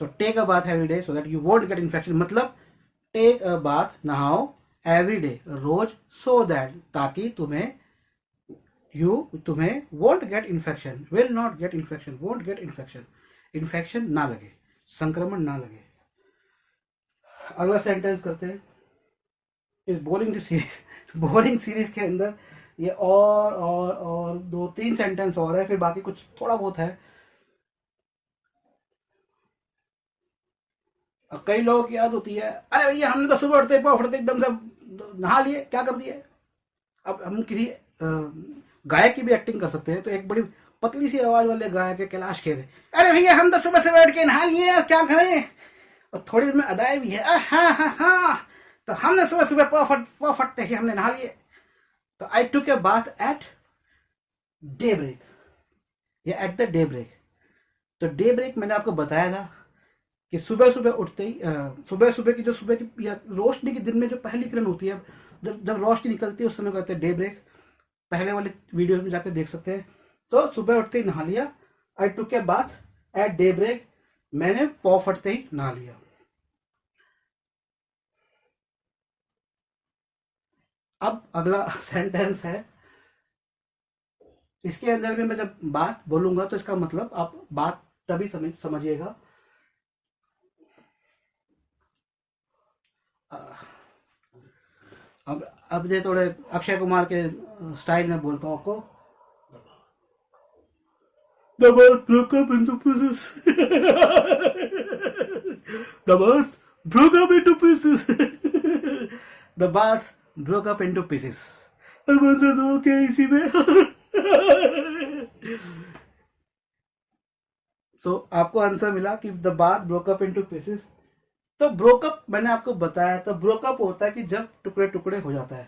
So take a bath every day so that you won't get infection, मतलब take a bath, नहाओ every day, रोज, so that, ताकि तुम्हें won't get infection, will not gate infection, won't get infection, infection ना लगे, संक्रमण ना लगे। अगला सेंटेंस करते हैं। इस बोरिंग सीरीज के अंदर ये और दो तीन सेंटेंस और है, फिर बाकी कुछ थोड़ा बहुत है। अब कई लोगों की याद होती है, अरे भैया हमने तो सुबह उठते उठते एकदम से नहा लिए, क्या कर दिए। अब हम किसी गायक की भी एक्टिंग कर सकते हैं, तो एक बड़ी पतली सी आवाज वाले गायक है कैलाश खेर, अरे भैया हम तो सुबह सुबह उठ के नहा लिए यार, क्या करें। और थोड़ी देर में अदाएं भी है, हाँ हाँ हाँ, तो हमने सुबह सुबह फटते ही हमने नहा लिए। तो I took a bath at day break, या एट द डे ब्रेक। तो डे ब्रेक मैंने आपको बताया था कि सुबह सुबह उठते ही सुबह सुबह की जो सुबह की या रोशनी के दिन में जो पहली किरण होती है, जब जब रोशनी निकलती है उस समय कहते हैं डे ब्रेक। पहले वाले वीडियो में जाकर देख सकते हैं। तो सुबह उठते ही नहा लिया, I took a bath at day break, मैंने पौ फटते ही नहा लिया। अब अगला सेंटेंस है, इसके अंदर भी मैं जब बात बोलूंगा तो इसका मतलब आप बात तभी समझिएगा। अब ये थोड़े अक्षय कुमार के स्टाइल में बोलता हूँ आपको। The bath broke up into pieces. The bath broke up into pieces. The bath broke up into pieces. अब आंसर दो क्या इसी में। सो आपको आंसर मिला कि the bath broke up into pieces. तो ब्रोकअप मैंने आपको बताया, तो ब्रोकअप होता है कि जब टुकड़े टुकड़े हो जाता है।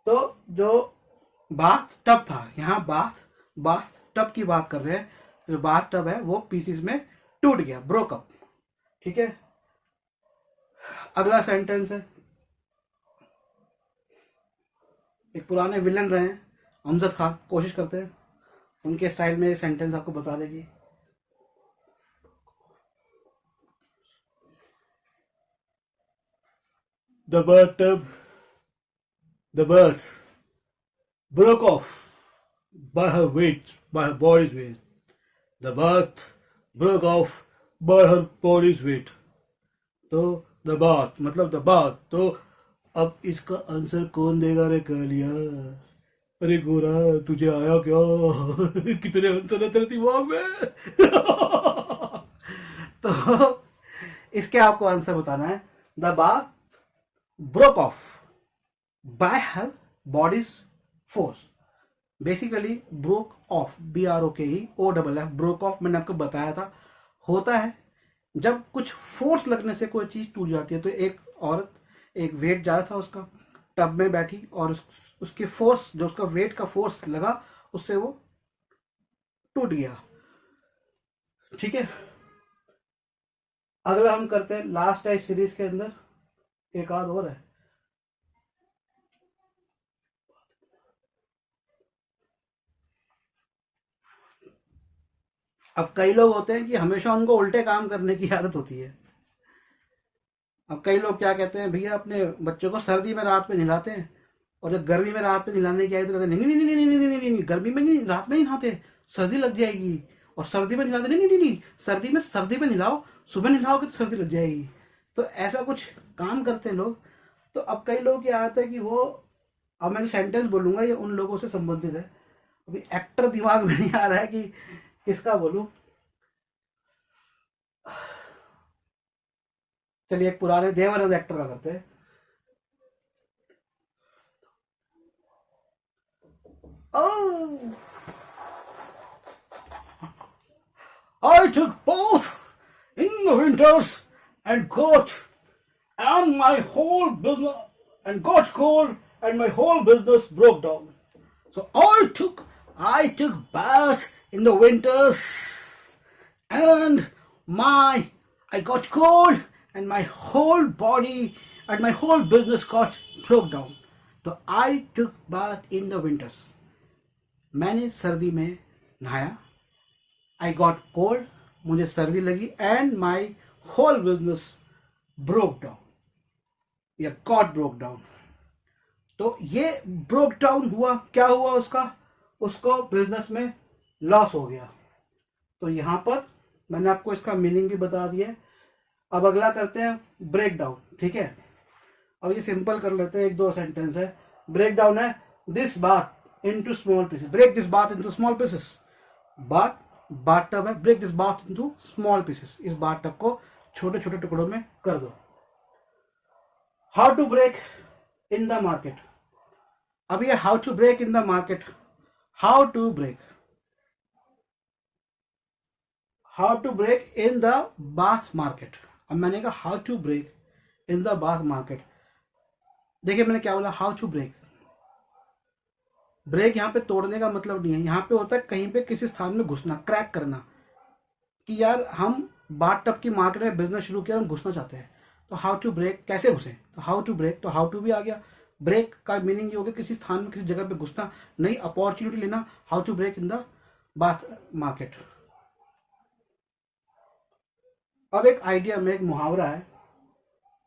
तो जो बाथ टब था, यहाँ बाथ टब की बात कर रहे हैं, जो बाथ टब है वो पीसेस में टूट गया, ब्रोकअप। ठीक है, अगला सेंटेंस है, एक पुराने विलन रहे हैं अमजद खान, कोशिश करते हैं उनके स्टाइल में सेंटेंस आपको बता देगी। The bathtub, the bath broke off by her weight, by her body's weight. The bath broke off by her body's weight. तो द बाथ मतलब द बाथ। तो अब इसका आंसर कौन देगा रे कालिया? अरे गोरा तुझे आया क्या? कितने आंसर है तेरे दिमाग में? तो इसके आपको आंसर बताना है। The bath broke off by her body's force, basically broke of, BROKE broke of मैंने आपको बताया था, होता है जब कुछ फोर्स लगने से कोई चीज टूट जाती है। तो एक औरत, एक वेट ज्यादा था उसका, टब में बैठी और उसके फोर्स, जो उसका वेट का फोर्स लगा, उससे वो टूट गया। ठीक है, अगला हम करते हैं, लास्ट है इस सीरीज के अंदर, एक आध और है। अब कई लोग होते हैं कि हमेशा उनको उल्टे काम करने की आदत होती है। अब कई लोग क्या कहते हैं, भैया अपने बच्चों को सर्दी में रात में नहलाते हैं, और जब गर्मी में रात में नहलाने की आई तो कहते हैं नहीं नहीं नहीं नहीं नहीं नहीं नहीं, गर्मी में नहीं, रात में ही नहाते, सर्दी लग जाएगी। और सर्दी में नहलाते, नहीं नहीं नहीं, सर्दी में नहलाओ, सुबह नहलाओगे तो सर्दी लग जाएगी। तो ऐसा कुछ काम करते हैं लोग। तो अब कई लोग क्या आता है कि वो, अब मैं सेंटेंस बोलूंगा ये उन लोगों से संबंधित है, अभी एक्टर दिमाग में नहीं आ रहा है कि किसका बोलूं। चलिए एक पुराने देवानंद एक्टर का करते हैं। Oh, I took both in the winters and got and my whole business and got cold and my whole business broke down. So I took bath in the winters and I got cold and my whole body and my whole business got broke down. तो I took bath in the winters, मैंने सर्दी में नहाया, I got cold, मुझे सर्दी लगी, and my whole business broke down या got broke down. तो ये ब्रोक डाउन हुआ, क्या हुआ उसको बिजनेस में लॉस हो गया। तो यहां पर मैंने आपको इसका मीनिंग भी बता दिया। अब अगला करते हैं ब्रेक डाउन, ठीक है। अब ये सिंपल कर लेते हैं, एक दो सेंटेंस है। ब्रेक डाउन है this bath into small pieces, break this bath into small pieces. Bath tub है, break this bath into small pieces, इस बाथ टब को छोटे छोटे टुकड़ों में कर दो। How to break in the market, अब ये how to break in the market, how to break in the bath market. अब मैंने कहा how to break in the bath market, देखिए मैंने क्या बोला, हाउ टू ब्रेक। ब्रेक यहां पे तोड़ने का मतलब नहीं है, यहां पे होता है कहीं पे किसी स्थान में घुसना, क्रैक करना, कि यार हम बाथ टब की मार्केट में बिजनेस शुरू किया, हम घुसना चाहते हैं। तो हाउ टू ब्रेक, कैसे घुसे, तो हाउ टू ब्रेक, तो हाउ टू भी आ गया। ब्रेक का मीनिंग ये हो गया किसी स्थान में, किसी जगह पे घुसना, नई अपॉर्चुनिटी लेना, how to break in the bath market. अब एक आइडिया में एक मुहावरा है,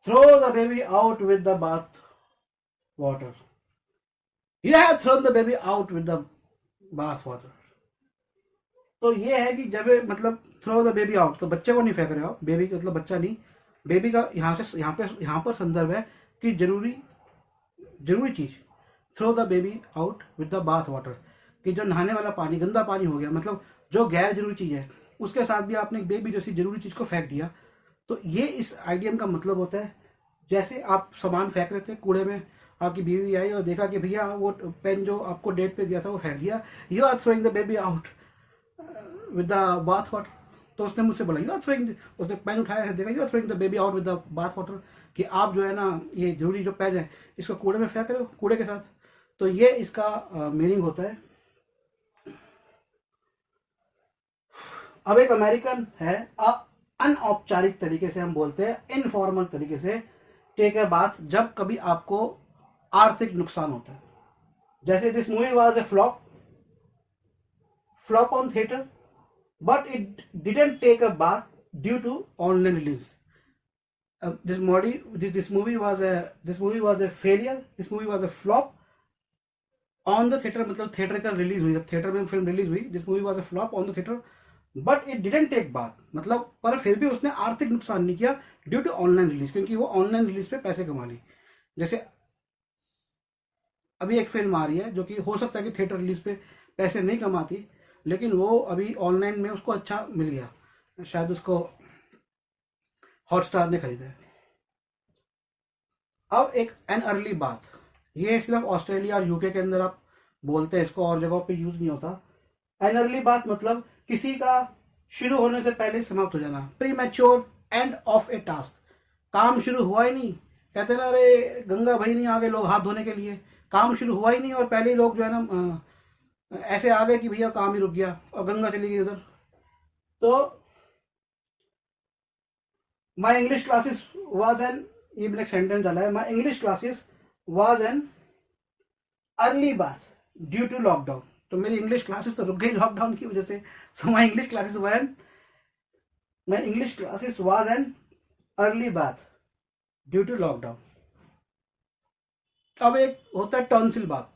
throw the baby out with the bath water, you have thrown the baby out with the bath water. तो ये है कि जब मतलब थ्रो द बेबी आउट, तो बच्चे को नहीं फेंक रहे हो, बेबी का मतलब बच्चा नहीं, बेबी का यहाँ पर संदर्भ है कि जरूरी चीज, throw the baby out with the bath water, कि जो नहाने वाला पानी गंदा पानी हो गया, मतलब जो गैर जरूरी चीज है उसके साथ भी आपने एक बेबी जैसी जरूरी चीज को फेंक दिया। तो ये इस आइडियम का मतलब होता है, जैसे आप सामान फेंक रहे थे कूड़े में, आपकी बीवी आई और देखा कि भैया वो पेन जो आपको डेट पे दिया था वो फेंक दिया, you are throwing the baby out with the bath water. तो उसने मुझसे बोला यू आर थ्रोइंग, उसने पेन उठाया है, देखा you are throwing the baby out with the bath water, कि आप जो है ना ये जरूरी जो पेन है इसको कूड़े में फेंक रहे हो, कूड़े के साथ। तो ये इसका मीनिंग होता है। अब एक अमेरिकन है, अनौपचारिक तरीके से हम बोलते हैं, इनफॉर्मल तरीके से, टेक अ बाथ, जब कभी आपको आर्थिक नुकसान होता है। जैसे this movie was a flop on theatre but it didn't take a bath due to online release. This movie was a failure, this movie was a flop on the theater, मतलब theatre का release हुई, जब theatre में film release हुई, this movie was a flop on the theatre but it didn't take bath, मतलब पर फिर भी उसने आर्थिक नुकसान नहीं किया ड्यू टू ऑनलाइन रिलीज, क्योंकि वो ऑनलाइन रिलीज पे पैसे कमा ली। जैसे अभी एक फिल्म आ रही है जो कि हो सकता है कि थिएटर रिलीज पे पैसे नहीं कमाती, लेकिन वो अभी ऑनलाइन में उसको अच्छा मिल गया, शायद उसको हॉटस्टार ने खरीदा है। अब एक एन अर्ली बाथ, ये सिर्फ ऑस्ट्रेलिया और यूके के अंदर आप बोलते हैं इसको, और जगहों पे यूज नहीं होता। एन अर्ली बाथ मतलब किसी का शुरू होने से पहले समाप्त हो जाना, pre mature end of A task, काम शुरू हुआ ही नहीं, कहते ना अरे गंगा भाई नहीं आ गए लोग हाथ धोने के लिए, काम शुरू हुआ ही नहीं और पहले ही लोग जो है ना ऐसे आ गए कि भैया काम ही रुक गया और गंगा चली गई उधर। तो my English classes was an, ये मैंने एक सेंटेंस डाला है, my English classes was an early bath due to lockdown. तो मेरी इंग्लिश क्लासेस तो रुक गई लॉकडाउन की वजह से। So my English classes was an early bath due to lockdown. अब एक होता है टॉन्सिल बात,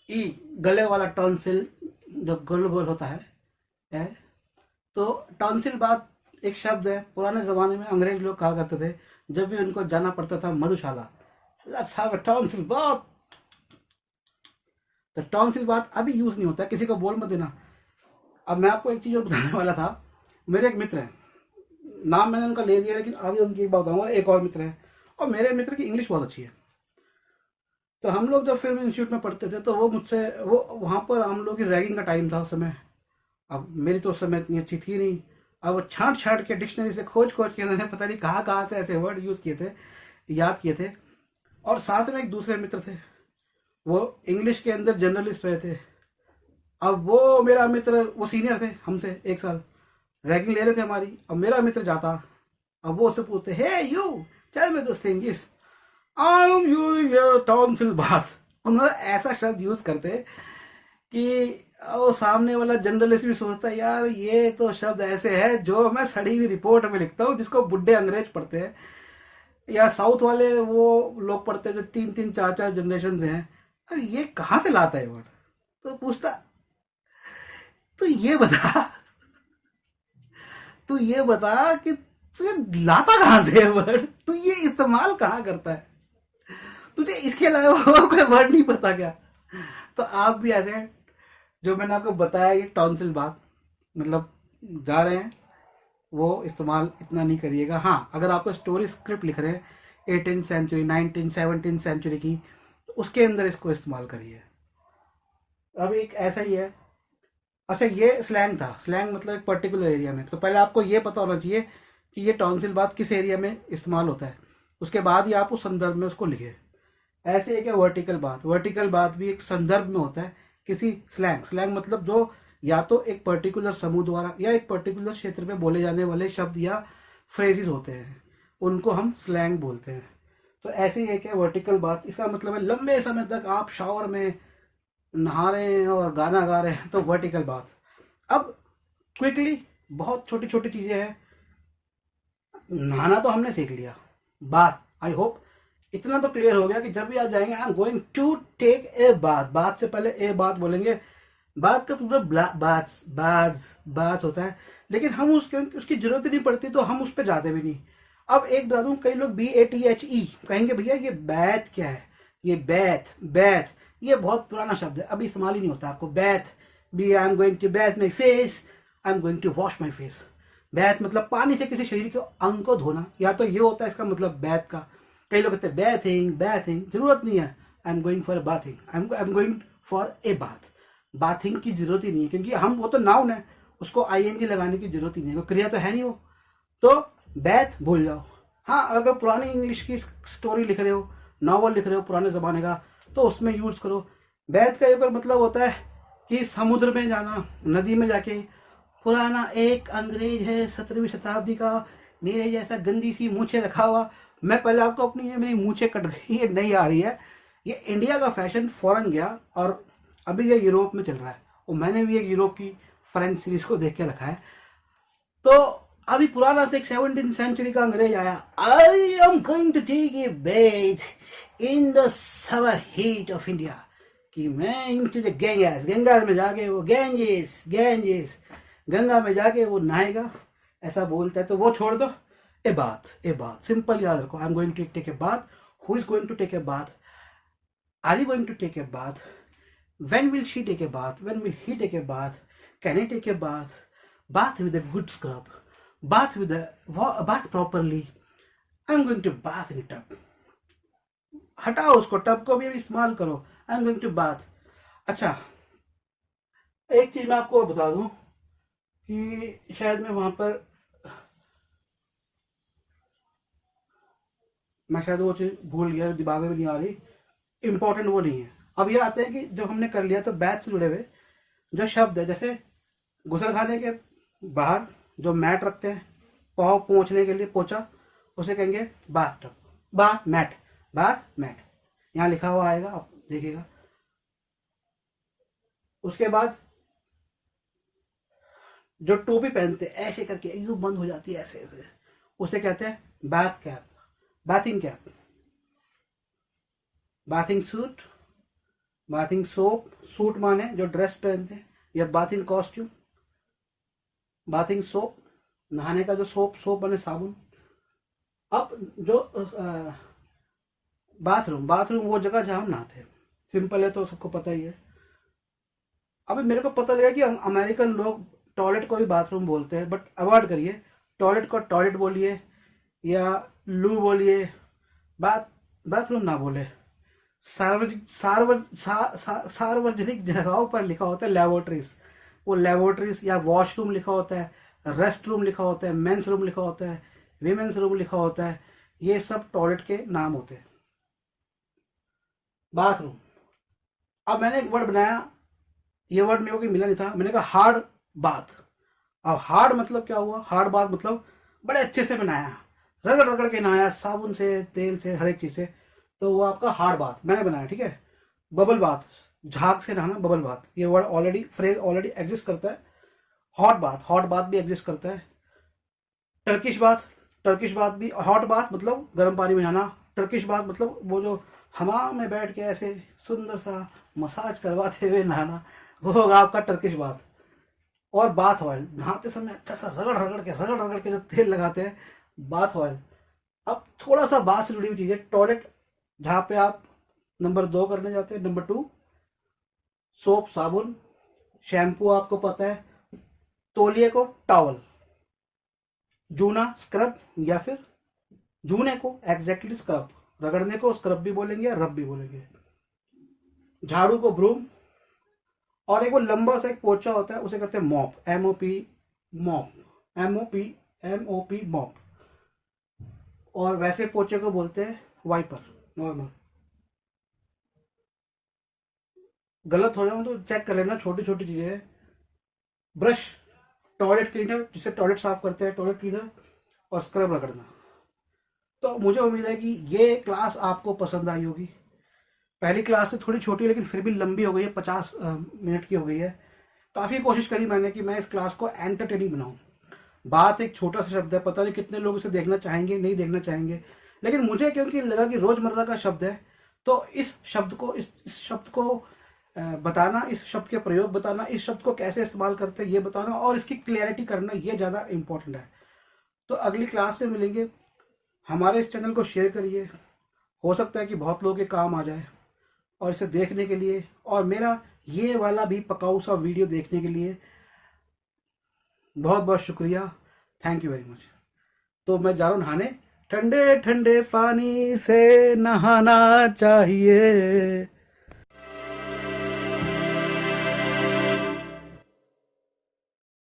ई गले वाला टॉन्सिल जो गोल गोल होता है। तो टॉन्सिल बात एक शब्द है, पुराने जमाने में अंग्रेज लोग कहा करते थे जब भी उनको जाना पड़ता था मधुशाला, लेट्स हैव अ टॉन्सिल बात। तो टॉन्सिल बात अभी यूज नहीं होता है, किसी को बोल मत देना। अब मैं आपको एक चीज और बताने वाला था, मेरे एक मित्र हैं, नाम मैंने उनका ले दिया लेकिन आगे उनकी एक बात बताऊंगा। एक और मित्र है और मेरे मित्र की इंग्लिश बहुत अच्छी है। तो हम लोग जब फिल्म इंस्टीट्यूट में पढ़ते थे तो वो मुझसे, वो वहाँ पर हम लोग की रैगिंग का टाइम था उस समय। अब मेरी तो उस समय इतनी अच्छी थी नहीं, अब वो छांट छांट के डिक्शनरी से खोज खोज के उन्होंने पता नहीं कहाँ से ऐसे वर्ड यूज़ किए थे, याद किए थे। और साथ में एक दूसरे मित्र थे, वो इंग्लिश के अंदर जर्नलिस्ट रहे थे। अब वो मेरा मित्र, वो सीनियर थे हमसे 1 साल, रैगिंग ले रहे थे हमारी। अब मेरा मित्र जाता, अब वो उससे पूछते, hey you tell me this thing is I am using your tonsil bath. उन्होंने ऐसा शब्द यूज करते कि और सामने वाला जर्नलिस्ट भी सोचता है यार ये तो शब्द ऐसे है जो मैं सड़ी हुई रिपोर्ट में लिखता हूँ, जिसको बुढ़े अंग्रेज पढ़ते हैं या साउथ वाले वो लोग पढ़ते हैं जो तीन तीन चार चार जनरेशन से हैं। अब ये कहाँ से लाता है वर्ड? तो पूछता, तो ये बता, तू ये बता कि तू ये लाता कहाँ से है वर्ड, तू ये इस्तेमाल कहाँ करता है, तुझे इसके अलावा और कोई वर्ड नहीं पता क्या? तो आप भी ऐसे, जो मैंने आपको बताया ये टॉन्सिल बात, मतलब जा रहे हैं वो इस्तेमाल इतना नहीं करिएगा। हाँ, अगर आपको स्टोरी स्क्रिप्ट लिख रहे हैं 18th सेंचुरी 19 17th सेंचुरी की, तो उसके अंदर इसको इस्तेमाल करिए। अब एक ऐसा ही है। अच्छा, ये स्लैंग था, स्लैंग मतलब एक पर्टिकुलर एरिया में, तो पहले आपको ये पता होना चाहिए कि ये टॉन्सिल बात किस एरिया में इस्तेमाल होता है, उसके बाद ही आप उस संदर्भ में उसको लिखे। ऐसे एक है वर्टिकल बात, वर्टिकल बात भी एक संदर्भ में होता है किसी स्लैंग, स्लैंग मतलब जो या तो एक पर्टिकुलर समूह द्वारा या एक पर्टिकुलर क्षेत्र में बोले जाने वाले शब्द या फ्रेजेस होते हैं, उनको हम स्लैंग बोलते हैं। तो ऐसे ही एक है वर्टिकल बात, इसका मतलब है लंबे समय तक आप शावर में नहा रहे हैं और गाना गा रहे हैं, तो वर्टिकल बात। अब क्विकली बहुत छोटी छोटी चीजें हैं। नहाना तो हमने सीख लिया, बात आई होप इतना तो क्लियर हो गया कि जब भी आप जाएंगे I am going to take a bath, बात से पहले ए बात बोलेंगे। बात का पूरा बात बात बात होता है, लेकिन हम उसकी जरूरत ही नहीं पड़ती तो हम उस पर जाते भी नहीं। अब एक बता दूं, कई लोग BATHE कहेंगे भैया ये बैथ क्या है, ये बैथ बैथ ये बहुत पुराना शब्द है, अभी इस्तेमाल ही नहीं होता आपको। Bathe B I am going to bathe my face, I am going to wash my face. Bathe मतलब पानी से किसी शरीर के अंग को धोना, या तो ये होता है इसका मतलब बैथ का। कई लोग कहते हैं बैथिंग बैथिंग, जरूरत नहीं है। I am going for bathing, I am going for a bath. Bathing की जरूरत ही नहीं है, क्योंकि हम वो तो नाउन है, उसको ING लगाने की जरूरत ही नहीं है, क्रिया तो है नहीं वो। तो बैथ भूल जाओ। हाँ, अगर पुरानी इंग्लिश की स्टोरी लिख रहे हो, नॉवल लिख रहे हो पुराने ज़माने का, तो उसमें यूज़ करो। बैथ का एक और मतलब होता है कि समुद्र में जाना, नदी में जाके। पुराना एक अंग्रेज है 17वीं शताब्दी का, मेरे जैसा गंदी सी मूछें रखा हुआ। मैं पहले आपको अपनी ये मेरी मूछें कट गई, ये नहीं आ रही है। ये इंडिया का फैशन फॉरेन गया और अभी ये यूरोप में चल रहा है, और मैंने भी एक यूरोप की फ्रेंच सीरीज को देख के रखा है। तो अभी पुराना से एक 17th सेंचुरी का अंग्रेज आया, I am going to take a bath in the summer heat of India, कि मैं इनटू द गंगास, गंगा में जाके वो गैंजेस गैंजेस गंगा में जाके वो नहाएगा, ऐसा बोलता है। तो वो छोड़ दो, ए बात सिंपल याद रखो। I am going to take a bath, who is going to take a bath, are you going to take a bath, when will she take a bath, when will he take a bath, can I take a bath, bath with a good scrub, bath with a bath properly, I'm going to bath in a tub। हटाओ उसको, tub को भी इस्तेमाल करो, I am going to bath. अच्छा, एक चीज मैं आपको बता दूं कि शायद मैं वहां पर मैं शायद वो चीज भूल गया, दिमाग में भी नहीं आ रही, इंपॉर्टेंट वो नहीं है। अब ये आते हैं कि जब हमने कर लिया, तो बैथ से जुड़े हुए जो शब्द है, जैसे गुसल खाने के बाहर जो मैट रखते हैं पाँव पोंछने के लिए, पोछा, उसे कहेंगे bath tub, bath mat, bath mat, यहाँ लिखा हुआ आएगा, आप देखिएगा। उसके बाद जो टोपी पहनते हैं ऐसे करके यूं बंद हो जाती है ऐसे ऐसे, उसे कहते हैं bath cap, bathing cap, bathing suit, bathing soap, suit माने जो ड्रेस पहनते हैं, या बाथिंग कॉस्ट्यूम, बाथिंग सोप, नहाने का जो सोप, सोप माने साबुन। अब जो बाथरूम, बाथरूम वो जगह जहां हम नहाते हैं, सिंपल है तो सबको पता ही है। अभी मेरे को पता लगा कि अमेरिकन लोग टॉयलेट को भी बाथरूम बोलते हैं, बट अवॉइड करिए, टॉयलेट को टॉयलेट बोलिए या लू बोलिए, बाथरूम ना बोले। सार्वजनिक जगहों पर लिखा होता है लेबोरेटरीज, वो लेबोरेटरीज या वॉशरूम लिखा होता है, रेस्ट रूम लिखा होता है, मेंस रूम लिखा होता है, विमेंस रूम लिखा होता है, ये सब टॉयलेट के नाम होते हैं। बाथरूम। अब मैंने एक वर्ड बनाया, ये वर्ड मेरे को मिला नहीं था, मैंने कहा हार्ड बाथ। अब हार्ड मतलब क्या हुआ, हार्ड बाथ मतलब बड़े अच्छे से बनाया, रगड़ रगड़ के नहाया, साबुन से, तेल से, हर एक चीज से, तो वो आपका हार्ड बाथ मैंने बनाया, ठीक है। बबल बाथ, झाग से नहाना, बबल बाथ, ये word already, phrase already exist करता है। हॉट बाथ भी एग्जिस्ट करता है। टर्किश बाथ, टर्किश बाथ भी, हॉट बाथ मतलब गर्म पानी में नहाना, टर्किश बाथ मतलब वो जो हमाम में बैठ के ऐसे सुंदर सा मसाज करवाते हुए नहाना, वो होगा आपका टर्किश बाथ। और बाथ ऑयल, नहाते समय अच्छा सा रगड़ रगड़ के जो तेल लगाते हैं, बाथ ऑयल। अब थोड़ा सा बात से जुड़ी हुई चीज़ है, टॉयलेट जहाँ पे आप नंबर 2 करने जाते हैं, नंबर 2 सोप साबुन, शैम्पू आपको पता है, तौलिए को टॉवल, जूना स्क्रब, या फिर जूने को एग्जैक्टली स्क्रब, रगड़ने को स्क्रब भी बोलेंगे या रब भी बोलेंगे, झाड़ू को ब्रूम, और एक वो लंबा सा एक पोचा होता है उसे कहते हैं mop, MOP, mop, MOP mop. और वैसे पोचे को बोलते हैं वाइपर, नॉर्मल। गलत हो जाऊं तो चेक कर लेना, छोटी छोटी चीजें हैं। ब्रश, टॉयलेट क्लीनर जिससे टॉयलेट साफ करते हैं, टॉयलेट क्लीनर, और स्क्रब रगड़ना। तो मुझे उम्मीद है कि ये क्लास आपको पसंद आई होगी। पहली क्लास से थोड़ी छोटी लेकिन फिर भी लंबी हो गई है, 50 मिनट की हो गई है। काफ़ी कोशिश करी मैंने कि मैं इस क्लास को एंटरटेनिंग बनाऊं। बात एक छोटा सा शब्द है, पता नहीं कितने लोग इसे देखना चाहेंगे, नहीं देखना चाहेंगे, लेकिन मुझे क्योंकि लगा कि रोजमर्रा का शब्द है, तो इस शब्द को बताना, इस शब्द के प्रयोग बताना, इस शब्द को कैसे इस्तेमाल करते हैं ये बताना, और इसकी क्लैरिटी करना, ये ज़्यादा इंपॉर्टेंट है। तो अगली क्लास से मिलेंगे। हमारे इस चैनल को शेयर करिए, हो सकता है कि बहुत लोगों के काम आ जाए। और इसे देखने के लिए और मेरा ये वाला भी पकाऊ सा वीडियो देखने के लिए बहुत बहुत शुक्रिया। Thank you very much. तो मैं जा रहा हूँ नहाने, ठंडे ठंडे पानी से नहाना चाहिए।